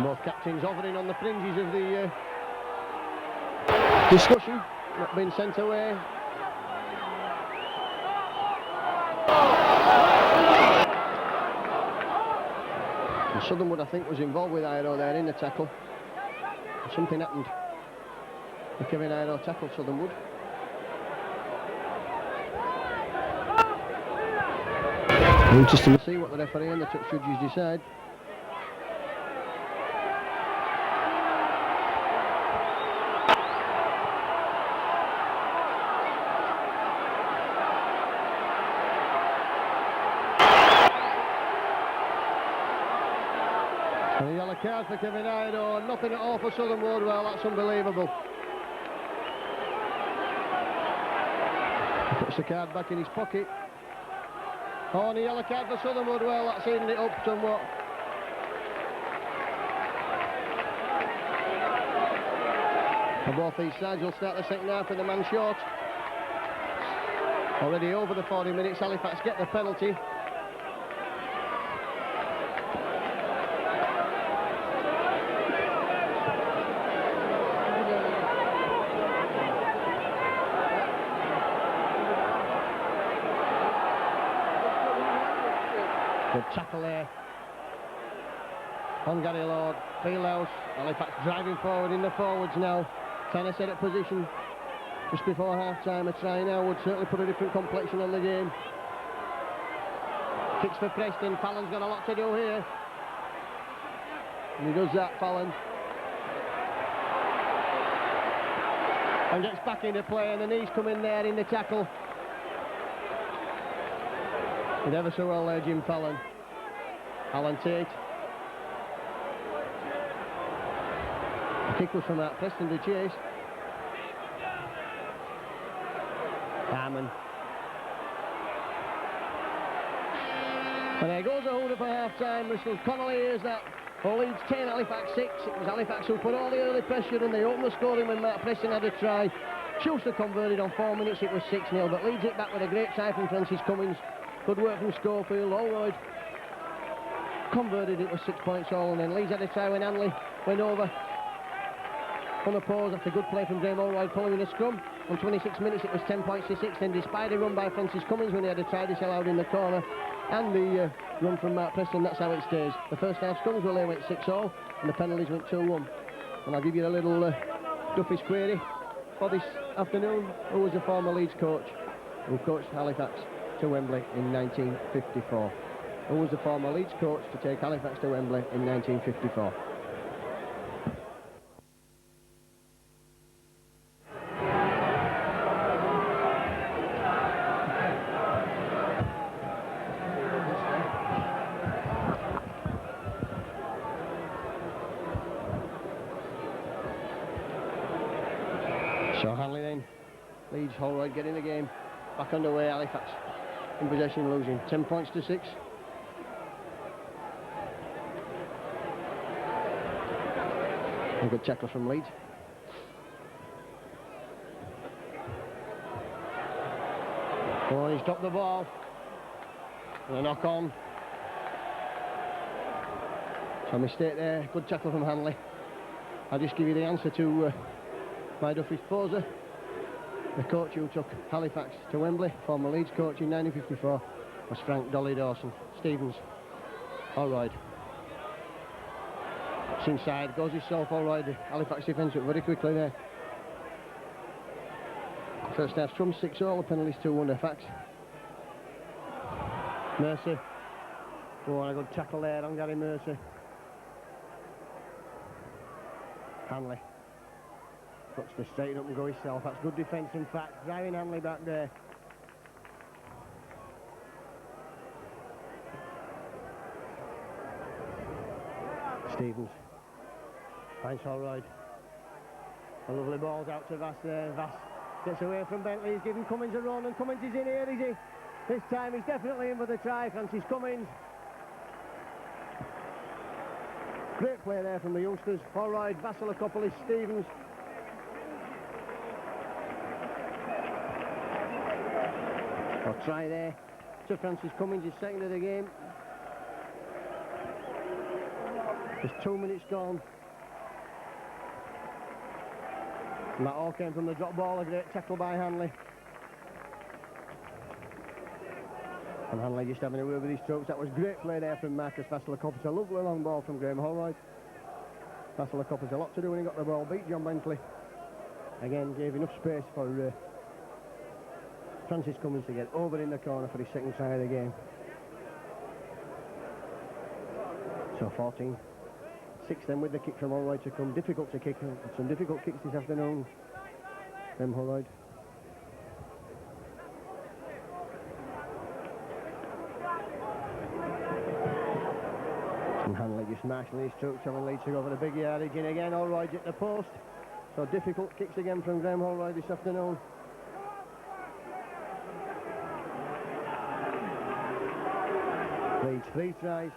Both captains hovering on the fringes of the discussion, not being sent away. And Southernwood, I think, was involved with Iro there in the tackle. Something happened. Kevin Iro tackled Southernwood. Interesting to see what the referee and the touch judges decide. And a yellow card for Kevin Iro, nothing at all for Southernwood. Well, that's unbelievable. He puts the card back in his pocket. Oh, and a yellow card for Southernwood. Well, that's evening it up somewhat. And both these sides will start the second half with a man short. Already over the 40 minutes, Halifax get the penalty. Good tackle there on Gary Lord. Fieldhouse, Halifax driving forward in the forwards now, trying to set up position just before half time. A try now would certainly put a different complexion on the game. Kicks for Preston. Fallon's got a lot to do here, and he does that, Fallon, and gets back into play, and the knees come in there in the tackle. Did ever so well there, Jim Fallon. Alan Tate. The kick was from that Preston to chase. Harmon. And there goes a holder for half-time. Bristol Connolly hears that. Leeds 10, Halifax 6. It was Halifax who put all the early pressure, and they opened the scoring when Matt Preston had a try. Schuster converted on 4 minutes. It was 6-0, but Leeds hit back with a great try from Francis Cummins. Good work from Schofield. Holroyd converted. It was 6 points all, and then Leeds had a try when Hanley went over unopposed after good play from Graham Allroyd following a scrum. On 26 minutes it was 10 points to 6. Then despite a run by Francis Cummins when he had a try disallowed in the corner and the run from Mark Preston, that's how it stays. The first half scrums were went 6-all 6 and the penalties went 2-1. And I'll give you a little Duffy's query for this afternoon. Who was the former Leeds coach who coached Halifax to Wembley in 1954? Who was the former Leeds coach to take Halifax to Wembley in 1954? So Hanley then, Leeds, Holroyd getting the game back underway. Halifax in possession, losing 10 points to 6. A good tackle from Leeds. Oh, he's dropped the ball. And a knock on. So a mistake there. Good tackle from Hanley. I'll just give you the answer to my Duffy's poser. The coach who took Halifax to Wembley, former Leeds coach in 1954, was Frank Dolly Dawson. Stevens, Allroyd. It's inside, goes himself, Allroyd. The Halifax defence went very quickly there. First half scrum 6-all, the penalties 2-1 Halifax. Mercy. Oh, and a good tackle there on Gary Mercy. Hanley looks to straighten up and go himself. That's good defence in fact. Driving Hanley back there. Stevens finds Allroyd. A lovely ball's out to Vass there. Vass gets away from Bentley. He's giving Cummins a run, and Cummins is in here, is he? This time he's definitely in for the try. Francis Cummins. Great play there from the youngsters. Allroyd, Vasilakopoulos, Stevens. A try there to Francis Cummins, his second of the game. There's 2 minutes gone. And that all came from the drop ball, a great tackle by Hanley. And Hanley just having a word with his troops. That was great play there from Marcus Vasilakopoulos. A lovely long ball from Graham Allroyd. Vasilakopoulos a lot to do when he got the ball. Beat John Bentley. Again, gave enough space for Francis Cummins to get over in the corner for his second try of the game. So 14-6 then with the kick from Allroyd to come. Difficult to kick. Some difficult kicks this afternoon. Graham Allroyd. And Hanley just marshalling his troops, telling Leeds to go for the big yardage in again. Allroyd at the post. So difficult kicks again from Graham Allroyd this afternoon. Leeds 3 tries.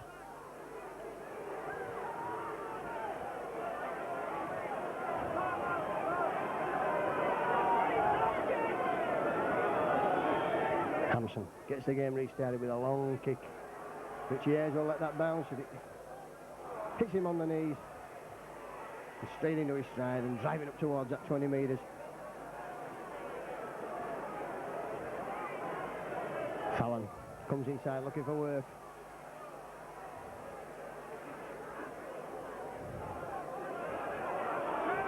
Hampson gets the game restarted with a long kick. Richie Ayres will let that bounce. It hits him on the knees. And straight into his stride and driving up towards that 20 metres. Fallon comes inside looking for work.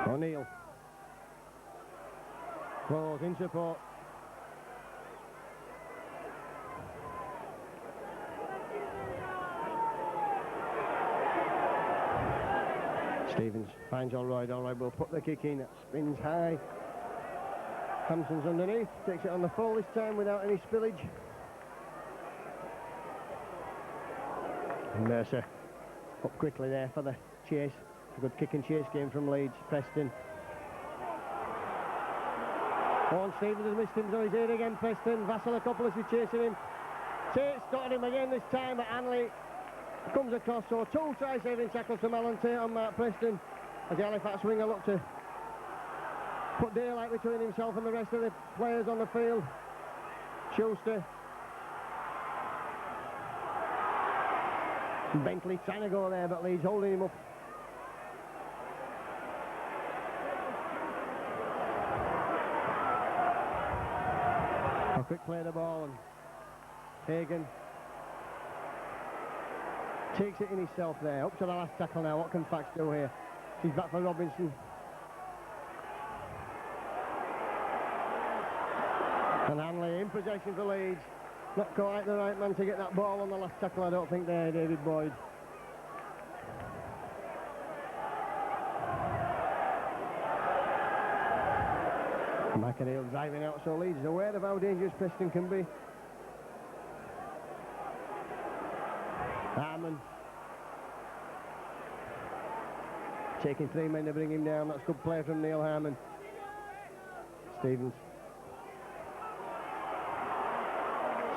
O'Neill. Close in support. Stevens finds Allroyd. Allroyd will put the kick in. It spins high. Hampson's underneath. Takes it on the full this time without any spillage. And Mercer up quickly there for the chase. A good kick and chase game from Leeds. Preston. Oh, and Stevens has missed him, so he's here again. Preston. Vasilakopoulos is chasing him. Tate's got him again this time, but Hanley comes across. So 2 try-saving tackles from Alan Tate on Mark Preston as the Halifax winger looked to put daylight between himself and the rest of the players on the field. Schuster. Bentley trying to go there, but Leeds holding him up. A quick play of the ball, and Hagan takes it in himself there. Up to the last tackle now. What can Fax do here? He's back for Robinson. And Hanley in possession for Leeds. Not quite the right man to get that ball on the last tackle, I don't think there, David Boyd. McAneel driving out, so Leeds is aware of how dangerous Preston can be. Harmon taking 3 men to bring him down. That's good play from Neil Harmon. Stevens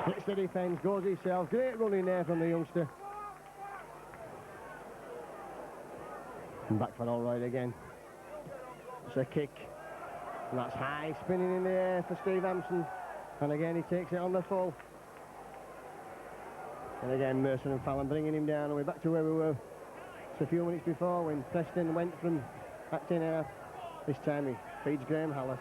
splits the defence, goes himself. Great running there from the youngster. And back for all right again. It's a kick. And that's high, spinning in the air for Steve Hampson. And again he takes it on the full. And again Mercer and Fallon bringing him down, and we're back to where we were just a few minutes before, when Preston went from acting half. This time he feeds Graham Hallis.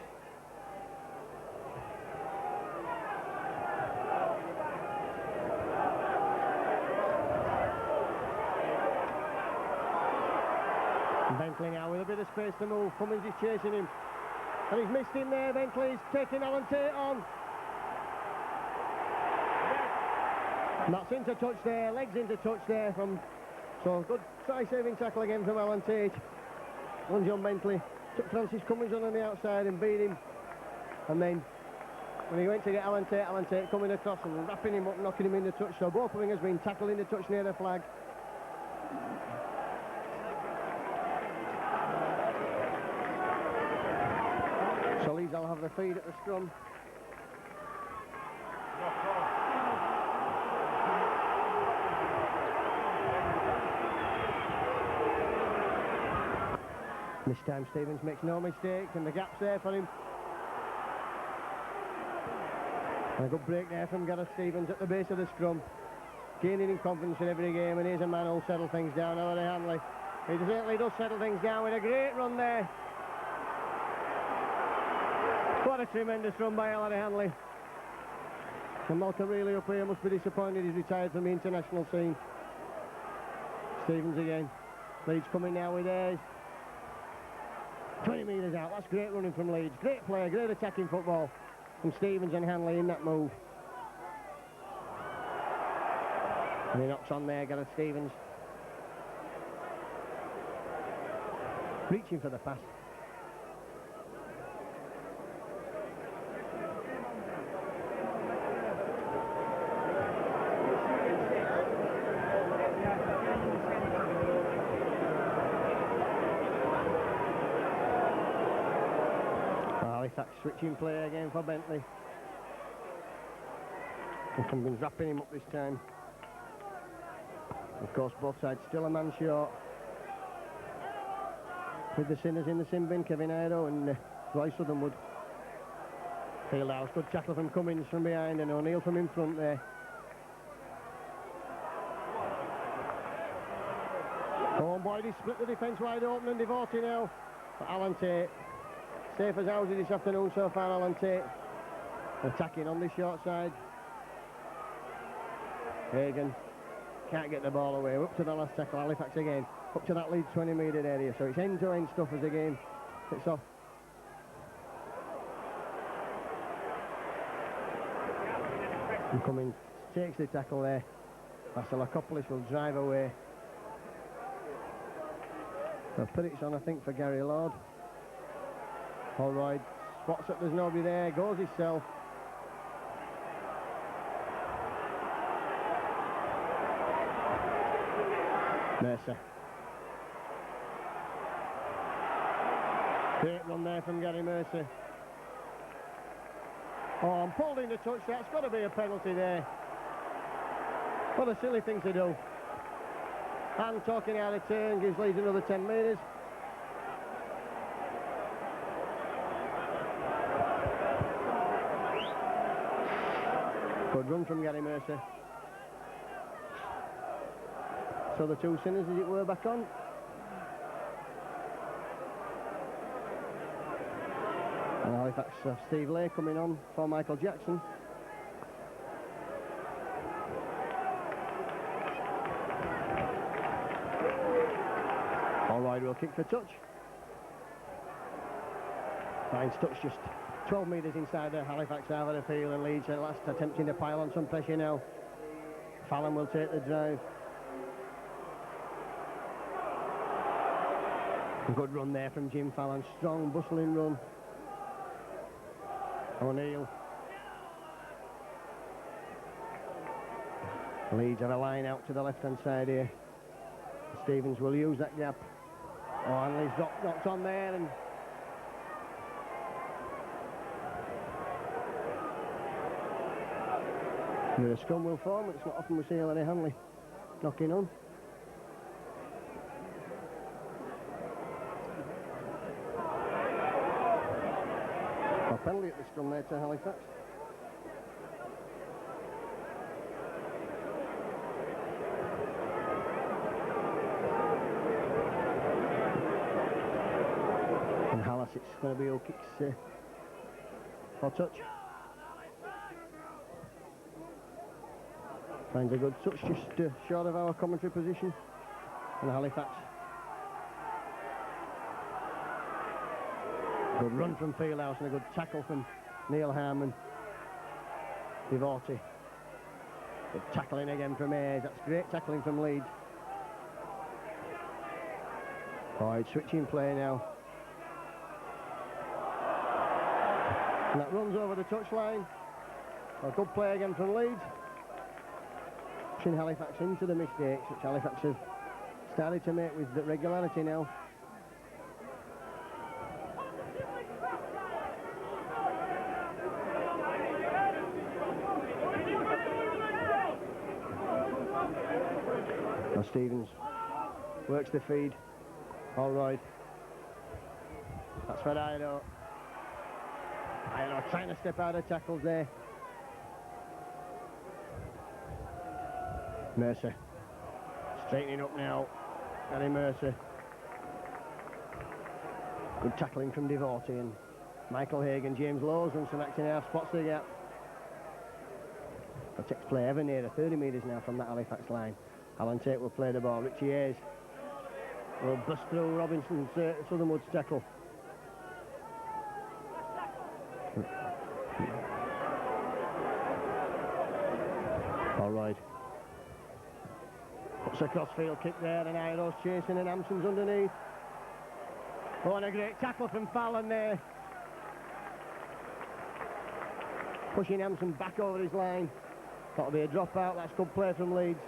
Bentley now with a bit of space to move. Cummins is chasing him. And he's missed him there. Bentley's taking Alan Tate on. And that's into touch there. Legs into touch there from... So good try-saving tackle again from Alan Tate. Runs on Bentley. Took Francis Cummins on the outside and beat him. And then when he went to get Alan Tate coming across and wrapping him up, knocking him in the touch. So both wingers been tackled in the touch near the flag. So Leeds will have the feed at the scrum. This time Stevens makes no mistake, and the gap's there for him. And a good break there from Gareth Stevens at the base of the scrum. Gaining in confidence in every game, and here's a man who'll settle things down, Ellery Hanley. He certainly does settle things down with a great run there. What a tremendous run by Ellery Hanley. And Malcolm really up here must be disappointed he's retired from the international scene. Stevens again. Leeds coming now with theirs. 20 metres out, that's great running from Leeds. Great play, great attacking football from Stevens and Hanley in that move. And he knocks on there, Gareth Stevens. Reaching for the pass. Halifax switching play again for Bentley. And Cummins wrapping him up this time. Of course, both sides still a man short. With the sinners in the sin bin, Kevin Ido and Roy Southernwood. Fieldhouse, good tackle from Cummins from behind, and O'Neill from in front there. Oh boy, he split the defence wide open, and Devote now for Alan Tate. Safe as houses this afternoon so far, Alan Tate. Attacking on the short side. Hagan can't get the ball away. Up to the last tackle, Halifax again. Up to that Leeds 20 metre area. So it's end-to-end stuff as the game kicks off. And Cummins takes the tackle there. Vasilakopoulos will drive away. So put it on, I think, for Gary Lord. Holroyd spots that there's nobody there, goes himself. Mercer. Great run there from Gary Mercer. Oh, and pulled in the touch, that's got to be a penalty there. What a silly thing to do. And talking out of turn gives Leeds another 10 metres. Good run from Gary Mercer. So the two sinners, as it were, back on. And Halifax, Steve Lay coming on for Michael Jackson. All right, we'll kick for touch. Fine touch, just 12 metres inside the Halifax half of the field, and Leeds at last attempting to pile on some pressure now. Fallon will take the drive. A good run there from Jim Fallon, strong, bustling run. O'Neill. Leeds have a line out to the left-hand side here. Stevens will use that gap. Oh, and he's knocked on there, and the scrum will form. It's not often we see Larry Hanley knocking on. A penalty at the scrum there to Halifax. And Hallis, it's going to be all kicks for touch. Finds a good touch just short of our commentary position. And Halifax. Good run from Fieldhouse and a good tackle from Neil Harmon. Devorty. Good tackling again from Hayes. That's great tackling from Leeds. Boyd switching play now. And that runs over the touchline. A good play again from Leeds. Pushing Halifax into the mistakes which Halifax have started to make with regularity now. Now Stevens works the feed. All right. That's for Ido. Ido trying to step out of tackles there. Mercer straightening up now. Gary Mercer. Good tackling from Devorty, and Michael Hagan, James Lowes and some acting half spots the gap. Protects play ever nearer, 30 metres now from that Halifax line. Alan Tate will play the ball. Richie Hayes will bust through Robinson's Southernwood's tackle. All right. Puts a crossfield kick there, and Ido's chasing, and Hampson's underneath. Oh, and a great tackle from Fallon there. Pushing Hampson back over his line. That'll be a dropout. That's good play from Leeds.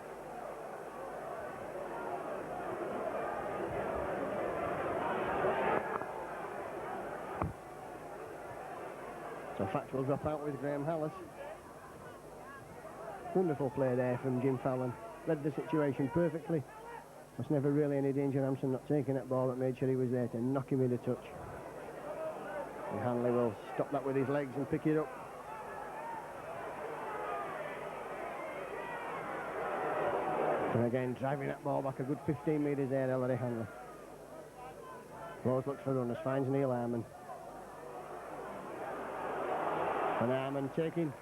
So Fact will drop out with Graham Hallis. Wonderful play there from Jim Fallon. Read the situation perfectly. There's never really any danger of Hampson not taking that ball, but made sure he was there to knock him with a touch. And Hanley will stop that with his legs and pick it up. And again, driving that ball back a good 15 metres there, Ellery Hanley. Rose looks for runners, finds Neil Harmon. And Harmon taking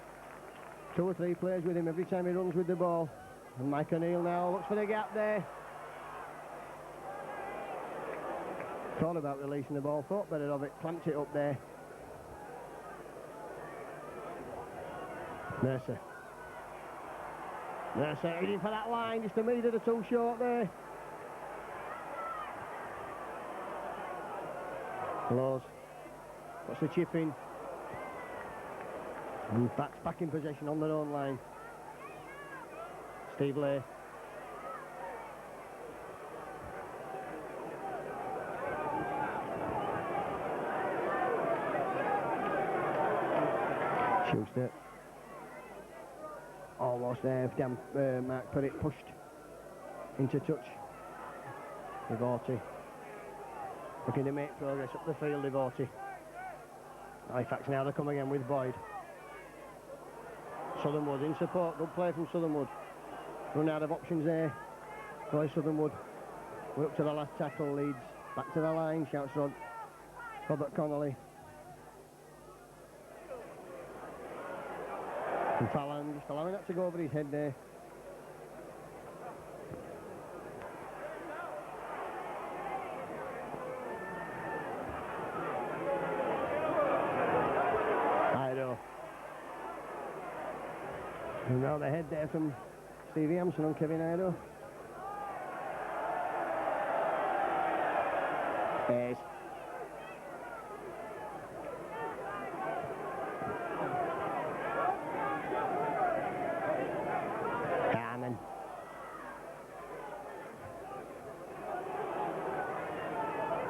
2 or 3 players with him every time he runs with the ball. And Mike O'Neill now looks for the gap there. Thought about releasing the ball, thought better of it, clamped it up there. Mercer. Mercer heading for that line, just a metre or 2 short there. Laws. What's the chip in? And back in possession on their own line. Steve Lay. Schuster. Almost there. Mark put it pushed into touch. Devorty. Looking to make progress up the field, Devorty. Halifax now, they come again with Boyd. Southernwood in support, good play from Southernwood. Run out of options there. Roy Southernwood. We're up to the last tackle, Leeds. Back to the line, shouts Robert Connolly. And Fallon just allowing that to go over his head there. And now the head there from Stevie Hampson on Kevin Ido. Yes. Carmen.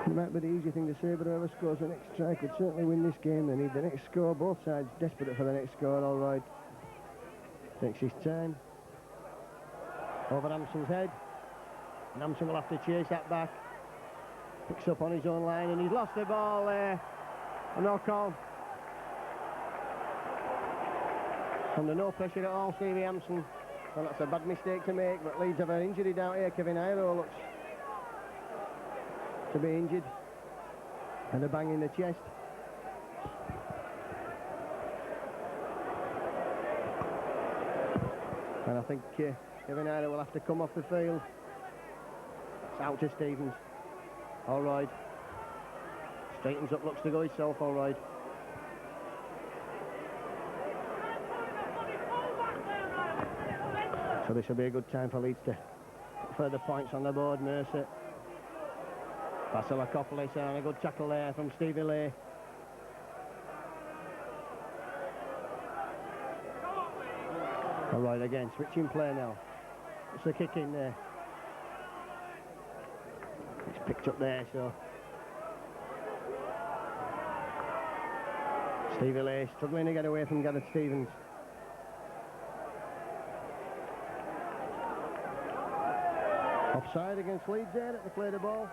It might be the easy thing to say, but whoever scores the next try could certainly win this game. They need the next score. Both sides desperate for the next score, all right. Takes his time. Over Hampson's head. And Hampson will have to chase that back. Picks up on his own line and he's lost the ball there. A knock on. Under no pressure at all, Stevie Hampson. Well, that's a bad mistake to make, but Leeds have an injury down here. Kevin Ido looks to be injured. And a bang in the chest. And I think Kevin Ido will have to come off the field. It's out to Stevens. All right. Straightens up, looks to go himself, all right. So this will be a good time for Leeds to put further points on the board. Mercer. Vasilakopoulos and a good tackle there from Stevie Lee. All right, again, switching play now. It's the kick in there. It's picked up there, so. Stevie Lee struggling to get away from Gareth Stevens. Offside against Leeds there at the play the ball.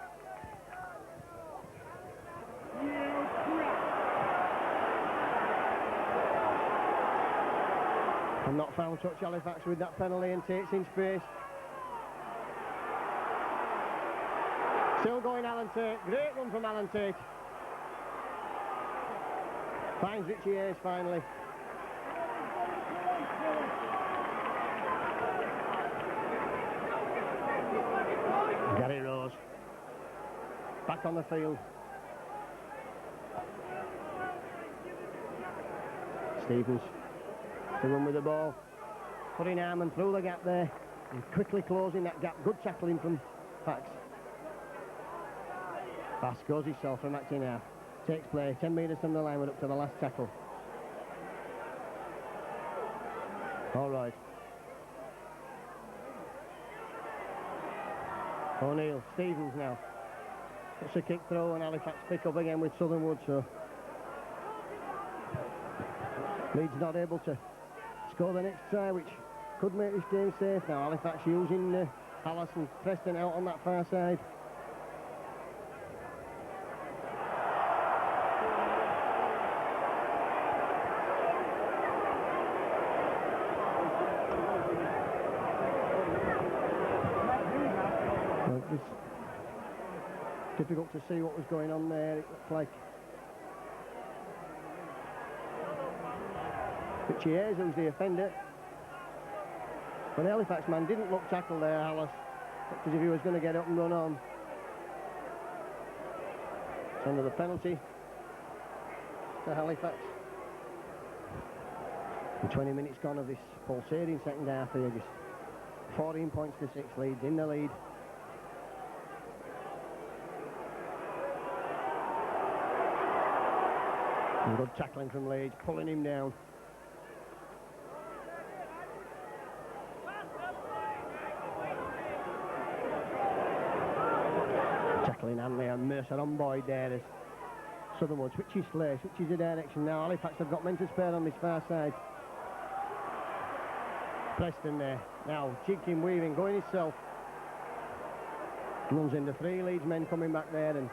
And not found touch Halifax with that penalty and takes in space. Still going Alan Tate. Great run from Alan Tate. Finds Richie Hayes finally. Gary Rose. Back on the field. Stevens. To run with the ball, putting Arman through the gap there and quickly closing that gap. Good tackling from Fax. Bass goes himself from acting now. Takes play 10 metres from the line, we're up to the last tackle. All right. O'Neill, Stevens now. Puts a kick through and Halifax pick up again with Southernwood, so Leeds not able to score the next try, which could make this game safe. Now Halifax using Hallis and Preston out on that far side. Well, it's difficult to see what was going on there. It looked like Richie Hayes, who's the offender. But the Halifax man didn't look tackled there, Hallis. Looked as if he was going to get up and run on. It's under the penalty to Halifax. And 20 minutes gone of this pulsating second half here. Just 14 points to 6 Leeds in the lead. And good tackling from Leeds, pulling him down. Tackling Hanley and Mercer on Boyd there as Southernwood switches play, switches the direction now. Halifax have got men to spare on this far side. Preston there, now jigging, weaving, going himself. Runs into 3 Leeds men coming back there, and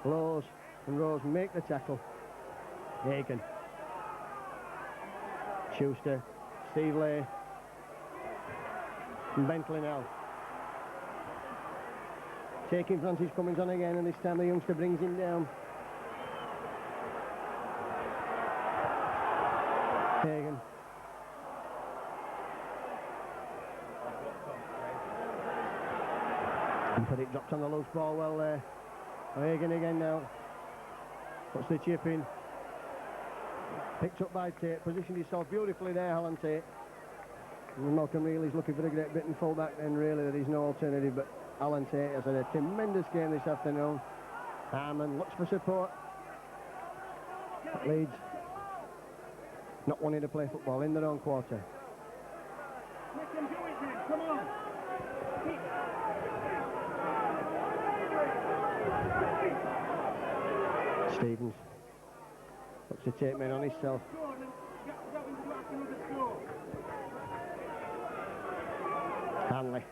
Lowe's and Rose make the tackle. Hagen, Schuster, Steve Lay and Bentley now. taking Francis Cummins on again, and this time the youngster brings him down. Hagen. But it dropped on the loose ball well there. Hagen again now. Puts the chip in. Picked up by Tate. Positioned himself beautifully there, Alan Tate. And Malcolm Reilly's looking for a great bit and full back then, really. There is no alternative, but Alan Tate has had a tremendous game this afternoon. Harman looks for support. Leeds not wanting to play football in their own quarter. Let them do it then, come on! Stevens looks to take men on himself. Hanley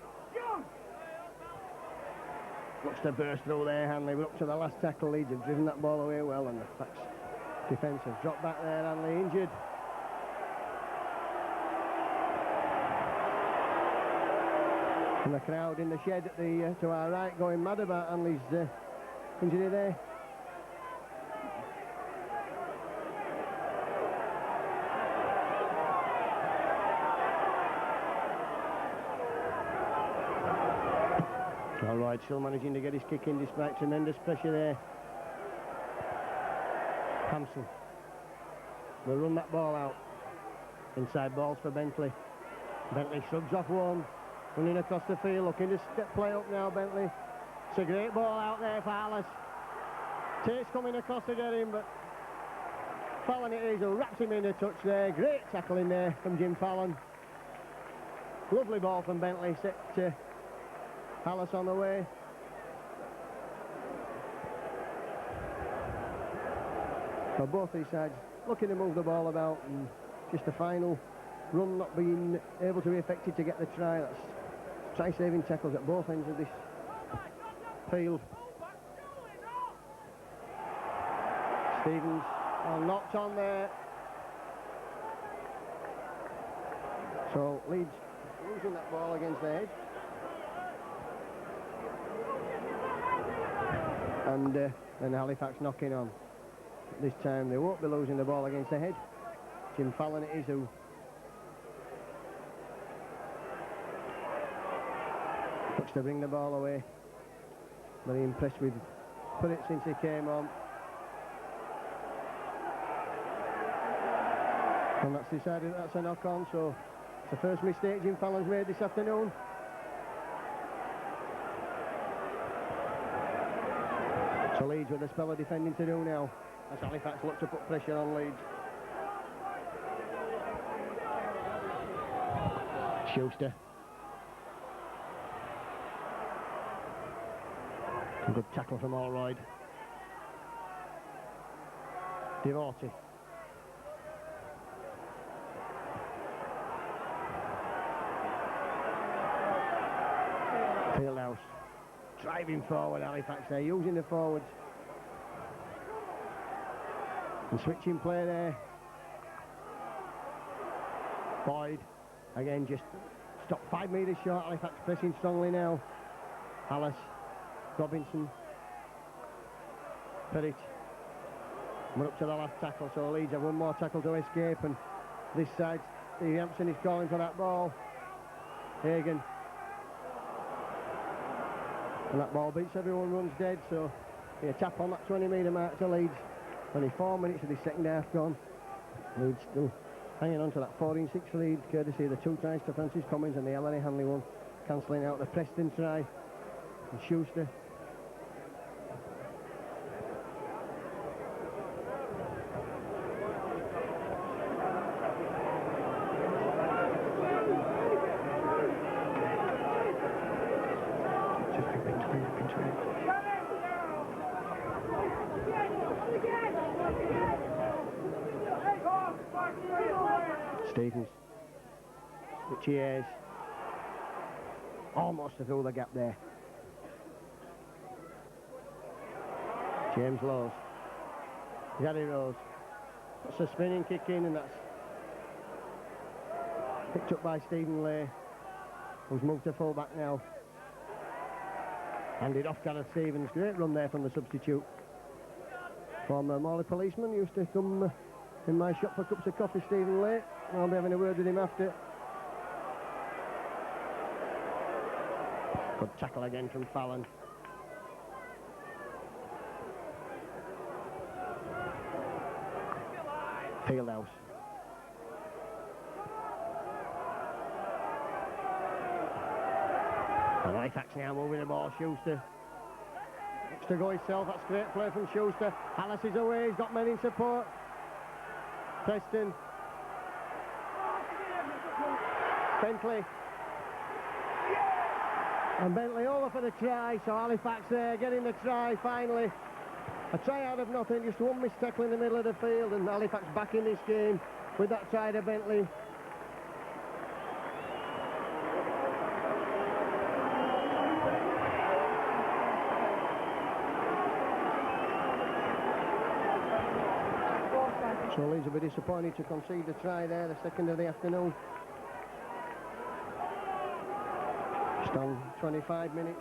looks to burst through there. Hanley, we're up to the last tackle. Leeds have driven that ball away well, and the Halifax defence has dropped back there. Hanley injured. And the crowd in the shed at the to our right going mad about Hanley's injury there. All right, still managing to get his kick in despite tremendous pressure there. Hampson will run that ball out. Inside balls for Bentley. Bentley shrugs off one. Running across the field, looking to step play up now, Bentley. It's a great ball out there for Alice. Tate's coming across to get him, but Fallon it is who wraps him in a touch there. Great tackle in there from Jim Fallon. Lovely ball from Bentley, set to Alice on the way. For both these sides, looking to move the ball about, and just a final run not being able to be effective to get the try. That's try-saving tackles at both ends of this field. Stevens knocked on there. So Leeds losing that ball against the head. And then Halifax knocking on. This time they won't be losing the ball against the head. Jim Fallon it is who looks to bring the ball away. Very impressed with Punnett since he came on. And that's decided that's a knock on, so it's the first mistake Jim Fallon's made this afternoon. So Leeds with a spell of defending to do now, as Halifax look to put pressure on Leeds. Schuster. Good tackle from Allroyd. Devorty. Fieldhouse. Driving forward, Halifax there, using the forwards. And switching play there. Boyd. Again, just stopped 5 metres short. Halifax pressing strongly now. Hallis. Robinson. Perrett. We're up to the last tackle, so Leeds have one more tackle to escape, and this side, Steve Hampson is calling for that ball. Hagen. And that ball beats everyone, runs dead, so a tap on that 20-metre mark to Leeds. 24 minutes of the second half gone. Leeds still hanging on to that 4-6 lead, courtesy of the 2 tries to Francis Cummins and the Ellery Hanley one, cancelling out the Preston try. And Schuster. Stevens, which he is almost to fill the gap there. James Laws, Gary Rose, that's a spinning kick in, and that's picked up by Stephen Lay, who's moved to full back now. Handed off Gareth Stevens. Great run there from the substitute. Former Morley policeman, used to come in my shop for cups of coffee, Stephen Lake. I'll be having a word with him after. Good tackle again from Fallon. Fieldhouse. And Halifax now moving the ball. Schuster looks to go himself. That's great play from Schuster. Hallis is away. He's got men in support. Preston. Bentley. And Bentley over for the try. So Halifax there getting the try finally. A try out of nothing. Just one missed tackle in the middle of the field. And Halifax back in this game with that try to Bentley. So Leeds will be disappointed to concede the try there, the second of the afternoon. Just on 25 minutes.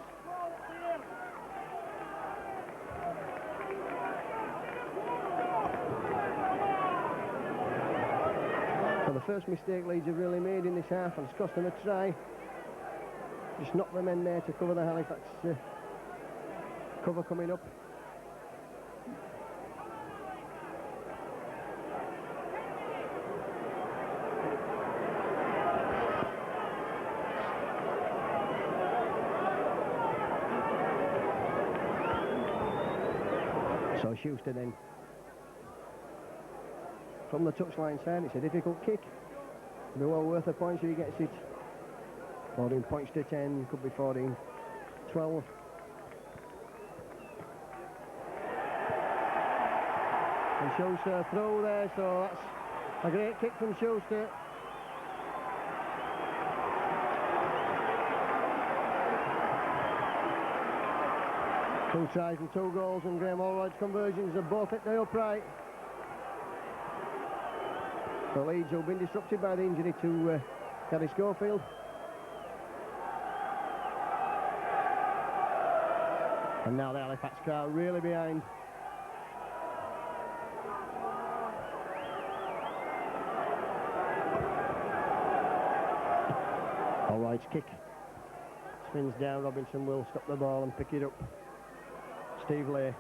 So the first mistake Leeds have really made in this half, and it's cost them a try. Just knocked the men there to cover the Halifax cover coming up. So Schuster then from the touchline side. It's a difficult kick. It'll be well worth a point if he gets it. 14 points to 10, could be 14, 12. And Schuster throw there, so that's a great kick from Schuster. Two tries and 2 goals, and Graham Allroyd's conversions are both hit the upright. The Leeds have been disrupted by the injury to Gary Schofield. And now the Halifax crowd really behind. Allroyd's kick. Spins down, Robinson will stop the ball and pick it up. Steve Lay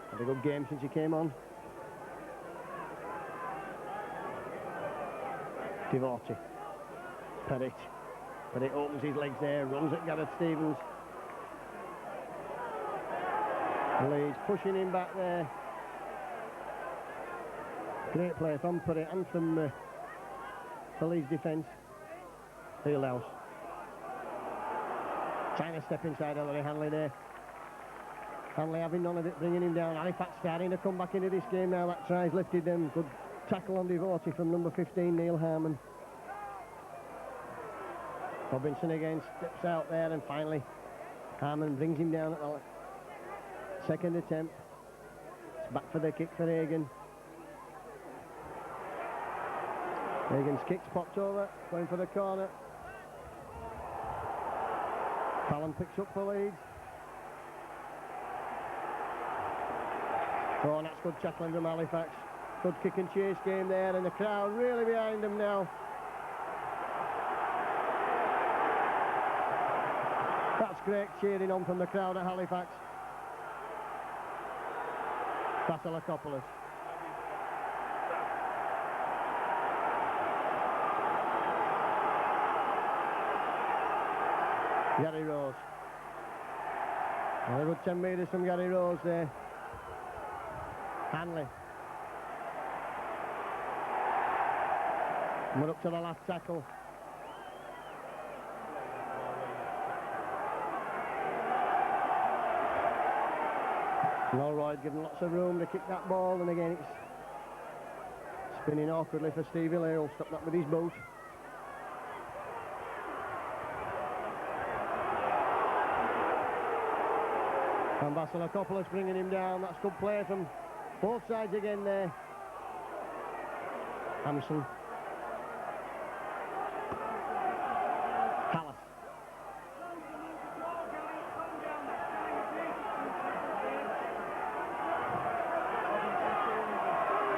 had a good game since he came on. Devorty. Pettit opens his legs there, runs at Gareth Stevens. Leeds pushing him back there. Great play from Pettit and from the Leeds defence. Fieldhouse. Trying to step inside Ellery Hanley there. Hanley having none of it, bringing him down. Halifax starting to come back into this game now. That try's lifted them. Good tackle on Devorty from number 15, Neil Harmon. Robinson again steps out there, and finally Harmon brings him down at the second attempt. It's back for the kick for Hagan. Hagan's kick's popped over, going for the corner. Fallon picks up for Leeds. Oh, and that's good tackling from Halifax. Good kick and chase game there, and the crowd really behind them now. That's great cheering on from the crowd at Halifax. Vasilakopoulos. Gary Rose. And a good 10 metres from Gary Rose there. Hanley. We're up to the last tackle. Allroyd given lots of room to kick that ball, and again it's spinning awkwardly for Stevie Lay. He'll stop that with his boot. And Vasilakopoulos bringing him down. That's good play from both sides again there. Hampson. Hallis.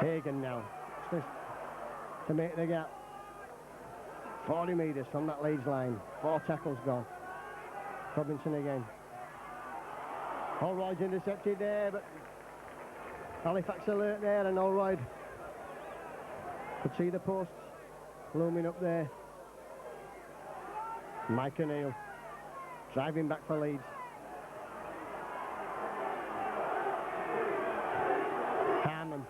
Hagan now. To make the gap. 40 metres from that Leeds line. 4 tackles gone. Robinson again. Holroyd's intercepted there, but Halifax alert there, and Holroyd could see the posts looming up there. Mike O'Neill driving back for Leeds. Harmon.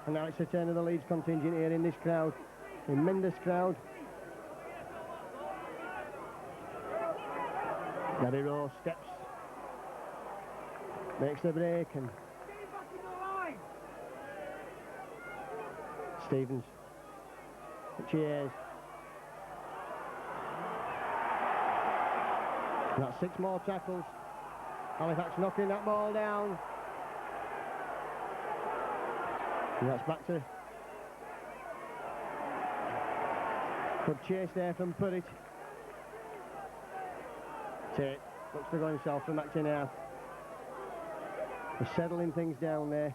And now it's the turn of the Leeds contingent here in this crowd. Tremendous crowd. Gary Rose steps. Makes the break and Stevens. Cheers. That's 6 more tackles. Halifax knocking that ball down. And that's back to good chase there from Purritt. Tate looks to go himself from McIntyre. They're settling things down there.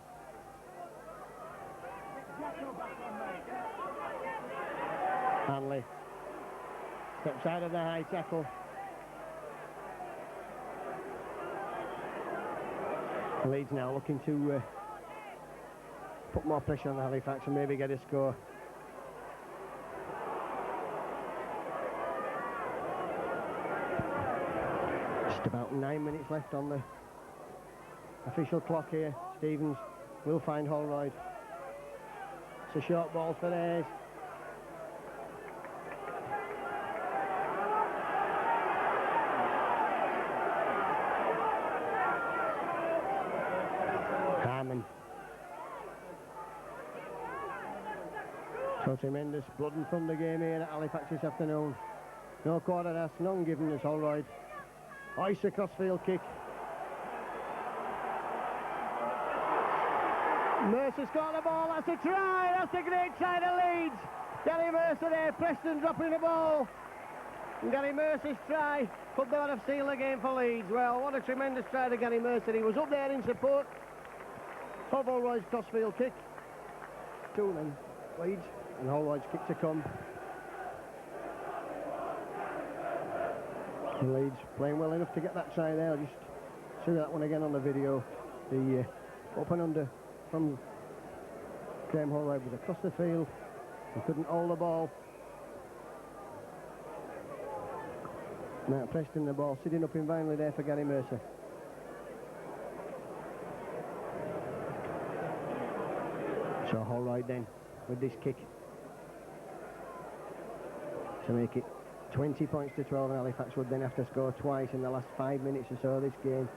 Hanley steps out of the high tackle. Leeds now looking to put more pressure on Halifax and maybe get a score. Just about 9 minutes left on the official clock here. Stevens will find Holroyd. It's a short ball for Ayres. Harmon. So tremendous blood and thunder game here at Halifax this afternoon. No quarter ass, none given as Holroyd. Hoists a crossfield kick. Mercer's got the ball, that's a try, that's a great try to Leeds. Gary Mercer there, Preston dropping the ball. And Gary Mercer's try could not have sealed the game for Leeds. Well, what a tremendous try to Gary Mercer. He was up there in support of Holroyd's crossfield kick. 2 then, Leeds, and Holroyd's kick to come. And Leeds playing well enough to get that try there. I'll just see that one again on the video. The open under from Graham Holroyd was across the field. He couldn't hold the ball. Now Preston the ball, sitting up invitingly there for Gary Mercer. So Holroyd then with this kick to make it 20 points to 12, and Halifax would then have to score twice in the last 5 minutes or so of this game.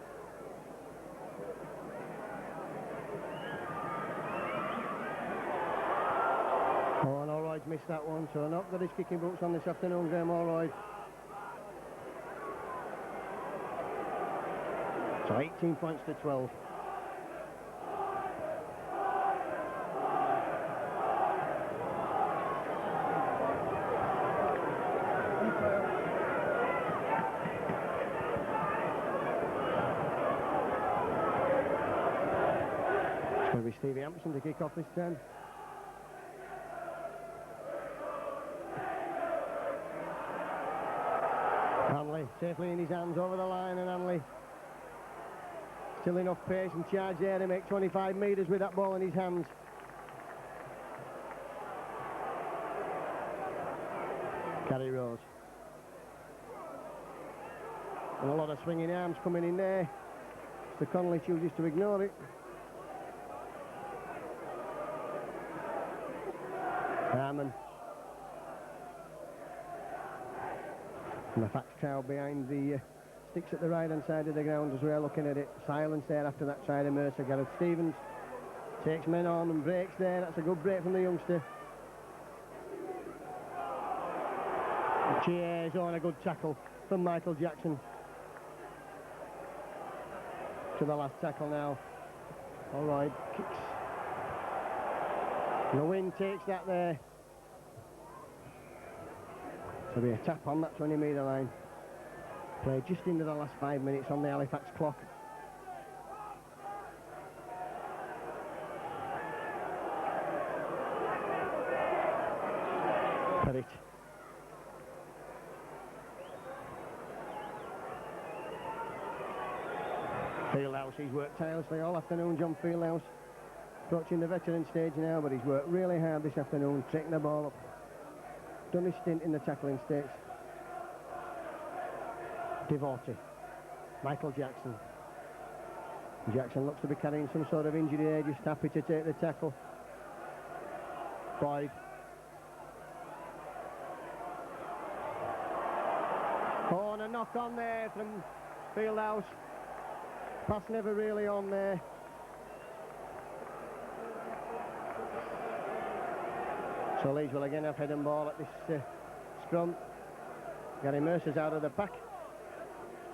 Oh, and Holroyd's missed that one, so not got his kicking boots on this afternoon, Graham Holroyd. So 18 points to 12. It's going to be Stevie Hampson to kick off this time. Hanley safely in his hands over the line, and Hanley still enough pace and charge there to make 25 metres with that ball in his hands. Gary Rose. And a lot of swinging arms coming in there. Mr. Connolly chooses to ignore it. Harmon. And the Fax crowd behind the sticks at the right hand side of the ground as we're looking at it. Silence there after that try to Mercer. Gareth Stevens takes men on and breaks there. That's a good break from the youngster. Cheers on, a good tackle from Michael Jackson. To the last tackle now. Holroyd kicks. And the wind takes that there. So be a tap on that 20 metre line. Played just into the last 5 minutes on the Halifax clock. Perrit. Fieldhouse, he's worked tirelessly all afternoon, John Fieldhouse. Approaching the veteran stage now, but he's worked really hard this afternoon, taking the ball up. Done his stint in the tackling stakes. Devotee. Michael Jackson. Jackson looks to be carrying some sort of injury there, just happy to take the tackle. Boyd. Oh, and a knock on there from Fieldhouse. Pass never really on there. So Leeds will again have head and ball at this scrum. Gary Mercer's out of the pack,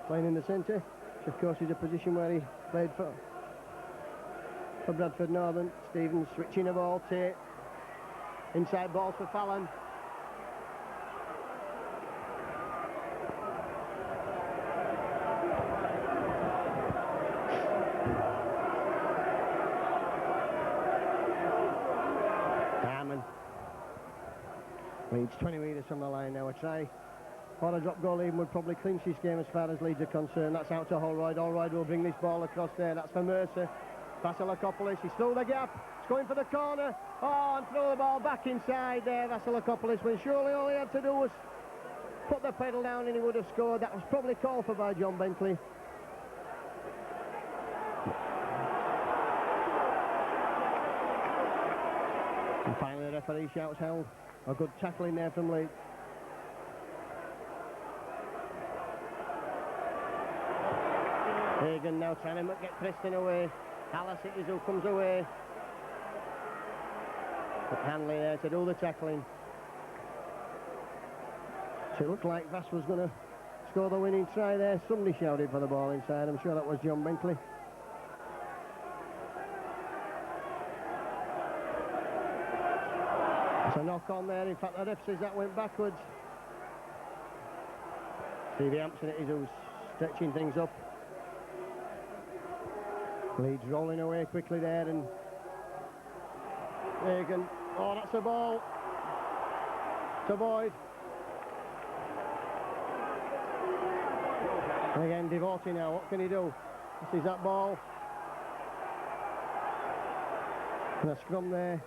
playing in the centre, which of course is a position where he played for Bradford Northern. Stevens switching the ball, Tate. Inside balls for Fallon. Leeds 20 metres from the line now. A try or a drop goal even would probably clinch this game as far as Leeds are concerned. That's out to Holroyd. Holroyd will bring this ball across there. That's for Mercer. Vasilakopoulos, he's through the gap. He's going for the corner. Oh, and throw the ball back inside there. Vasilakopoulos, when surely all he had to do was put the pedal down and he would have scored. That was probably called for by John Bentley. And finally the referee shouts held. A good tackling there from Leeds. Hagan now trying to get Preston away. Hallis it is who comes away. But Hanley there to do the tackling. So it looked like Vass was going to score the winning try there. Somebody shouted for the ball inside. I'm sure that was John Bentley. It's a knock on there. In fact, the ref says that went backwards. Stevie Hampson it is who's stretching things up. Leeds rolling away quickly there, and Hagan. Oh, that's a ball to Boyd. And again, Devotee now. What can he do? This is that ball. And a scrum there.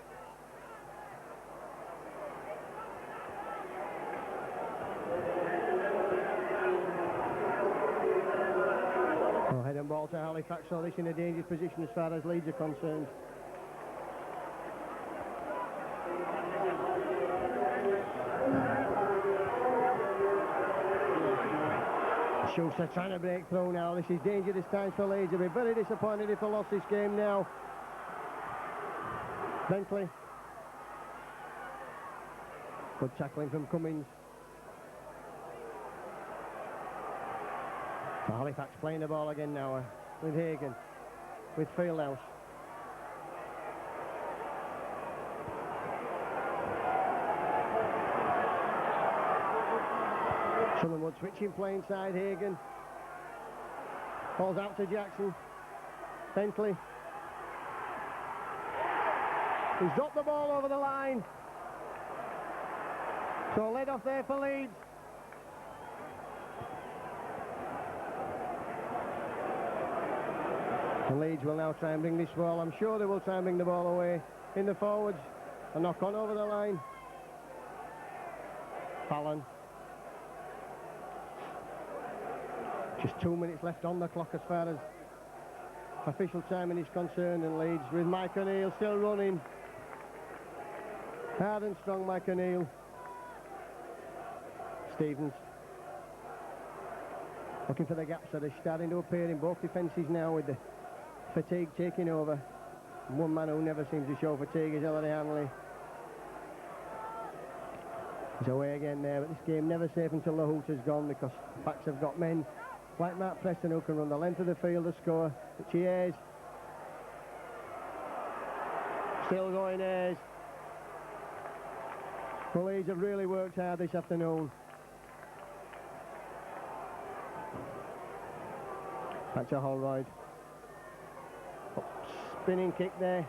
Head and ball to Halifax, so this in a dangerous position as far as Leeds are concerned. Schultz are trying to break through now. This is dangerous times for Leeds. They'll be very disappointed if they lost this game now. Bentley. Good tackling from Cummins. Halifax playing the ball again now with Hagan, with Fieldhouse. Sutherland switching play inside Hagan. Falls out to Jackson. Bentley. He's dropped the ball over the line. So led off there for Leeds. And Leeds will now try and bring this ball. I'm sure they will try and bring the ball away in the forwards. A knock on over the line. Fallon. Just 2 minutes left on the clock as far as official timing is concerned, and Leeds with Mike O'Neill still running. Hard and strong Mike O'Neill. Stevens. Looking for the gaps that are starting to appear in both defences now with the fatigue taking over. One man who never seems to show fatigue is Ellery Hanley. He's away again there, but this game never safe until the hoot has gone, because Backs have got men like Mark Preston who can run the length of the field to score, which he is. Still going Ayres. The Leeds have really worked hard this afternoon. Back to Holroyd. Spinning kick there.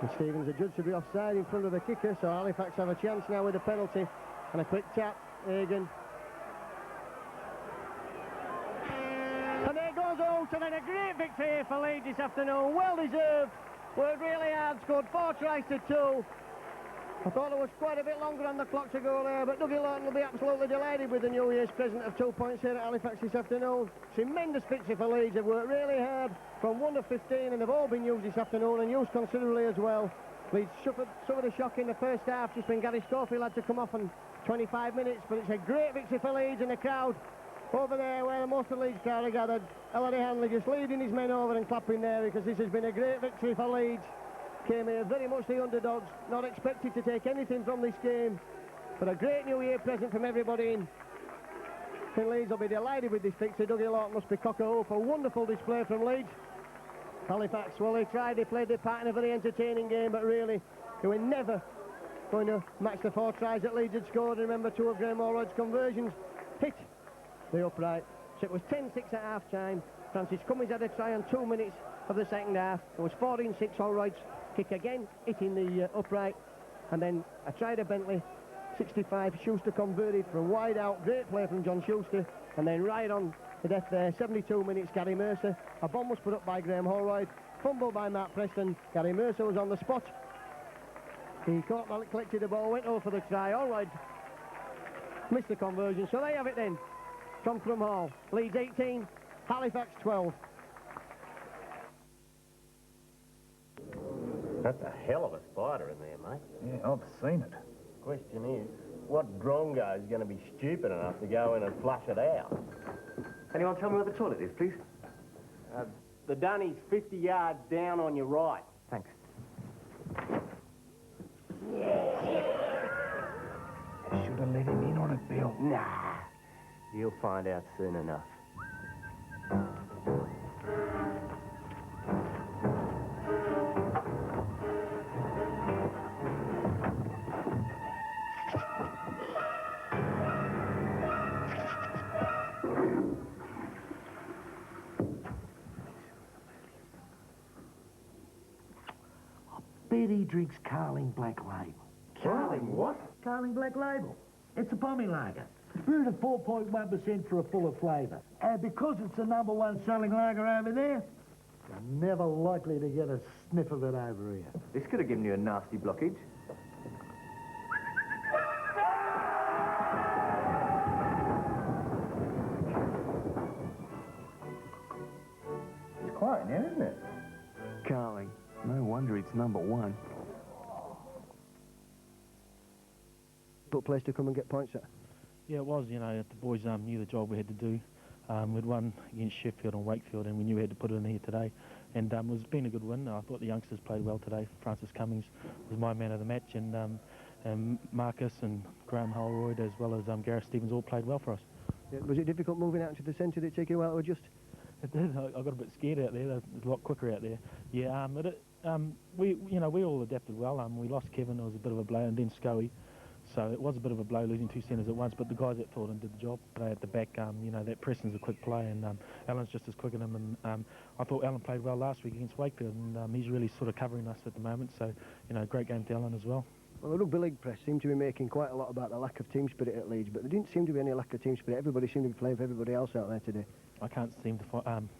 And Stevens adjudged to be offside in front of the kicker, so Halifax have a chance now with a penalty. And a quick tap, Hagan. And there goes out, and then a great victory here for Leeds this afternoon. Well deserved. Worked really hard, scored 4 tries to 2. I thought there was quite a bit longer on the clock to go there, but Dougie Lawton will be absolutely delighted with the New Year's present of 2 points here at Halifax this afternoon. Tremendous victory for Leeds. They've worked really hard from 1 to 15, and they've all been used this afternoon, and used considerably as well. Leeds suffered a shock in the first half, just when Gary Schofield had to come off in 25 minutes, but it's a great victory for Leeds, and the crowd over there where most of the Leeds crowd are gathered. Ellery Hanley just leading his men over and clapping there, because this has been a great victory for Leeds. Came here very much the underdogs, not expected to take anything from this game, but a great New Year present from everybody in. I think Leeds will be delighted with this victory. Dougie Lawton must be cock-a-hoop. A wonderful display from Leeds. Halifax, well, they played their part in a very entertaining game, but really they were never going to match the 4 tries that Leeds had scored. And remember, 2 of Graham Allroyd's conversions hit the upright. So it was 10-6 at half-time. Francis Cummins had a try on 2 minutes of the second half. It was 14-6 Allroyd's kick again, hitting the upright. And then a try to Bentley, 65. Schuster converted from wide out. Great play from John Schuster. And then right on the death there, 72 minutes, Gary Mercer. A bomb was put up by Graham Holroyd. Fumble by Mark Preston. Gary Mercer was on the spot. He caught, collected the ball, went over for the try. Holroyd missed the conversion. So there you have it then. From Thrum Hall. Leeds 18, Halifax 12. That's a hell of a spider in there, mate. Yeah, I've seen it. Question is, what drongo is going to be stupid enough to go in and flush it out? Anyone tell me where the toilet is, please? The dunny's 50 yards down on your right. Thanks. Should have let him in on it, Bill. Nah, you'll find out soon enough. He drinks Carling Black Label. Carling what? Carling Black Label. It's a pommy lager. Brewed at 4.1% for a fuller flavour. And because it's the #1 selling lager over there, you're never likely to get a sniff of it over here. This could have given you a nasty blockage. It's quiet in here, isn't it? Carling. No wonder it's #1. Good place to come and get points at. Yeah, it was. You know, the boys knew the job we had to do. We'd won against Sheffield and Wakefield, and we knew we had to put it in here today. And it's been a good win. I thought the youngsters played well today. Francis Cummins was my man of the match, and Marcus and Graham Holroyd, as well as Gareth Stevens, all played well for us. Yeah, was it difficult moving out to the centre? Did it take you a while to adjust? It did. I got a bit scared out there. It was a lot quicker out there. Yeah, we all adapted well. We lost Kevin. It was a bit of a blow, and then Scoey. So it was a bit of a blow losing 2 centres at once, but the guys that fought and did the job, they at the back, that Preston's a quick play, and Alan's just as quick at him, and I thought Alan played well last week against Wakefield, and he's really sort of covering us at the moment, so, great game to Alan as well. Well, the rugby league press seemed to be making quite a lot about the lack of team spirit at Leeds, but there didn't seem to be any lack of team spirit. Everybody seemed to be playing for everybody else out there today. I can't seem to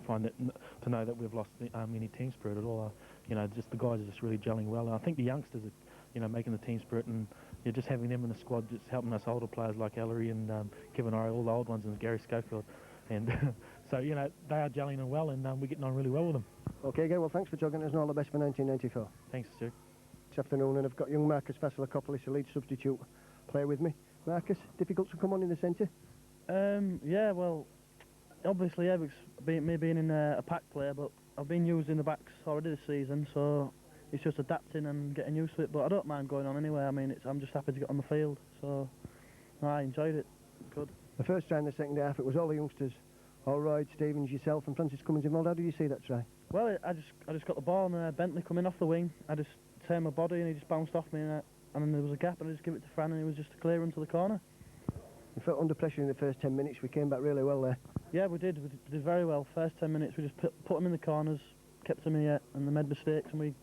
find it, to know that we've lost any team spirit at all. Just the guys are just really gelling well, and I think the youngsters are, making the team spirit, and just having them in the squad, just helping us older players like Ellery and Kevin Ori, all the old ones, and Gary Schofield. And so, they are gelling in well, and we're getting on really well with them. OK, again, well, thanks for talking to us, and all the best for 1994. Thanks, Stu. This afternoon, and I've got young Marcus Vasilakopoulos, a Leeds substitute, play with me. Marcus, difficult to come on in the centre? Yeah, well, obviously, Eric's me being in a pack player, but I've been used in the backs already this season, so it's just adapting and getting used to it. But I don't mind going on anyway. I mean, I'm just happy to get on the field, so I enjoyed it. Good. The first try in the second half, it was all the youngsters, Holroyd, Stevens, yourself, and Francis Cummins involved. How did you see that try? Well, I just got the ball, and Bentley coming off the wing. I just turned my body, and he just bounced off me, and then there was a gap, and I just give it to Fran, and it was just a clear into the corner. We felt under pressure in the first 10 minutes. We came back really well there. Yeah, we did. We did very well. First 10 minutes, we just put them in the corners, kept them here, and they made mistakes, and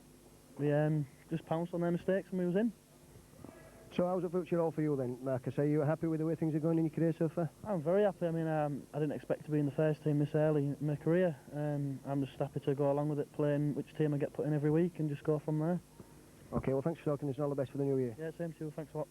we we just pounced on their mistakes and we was in. So how's the future all for you then, Marcus? Are you happy with the way things are going in your career so far? I'm very happy. I mean, I didn't expect to be in the first team this early in my career. I'm just happy to go along with it, playing which team I get put in every week and just go from there. Okay, well thanks for talking to us and all the best for the new year. Yeah, same to you. Thanks a lot.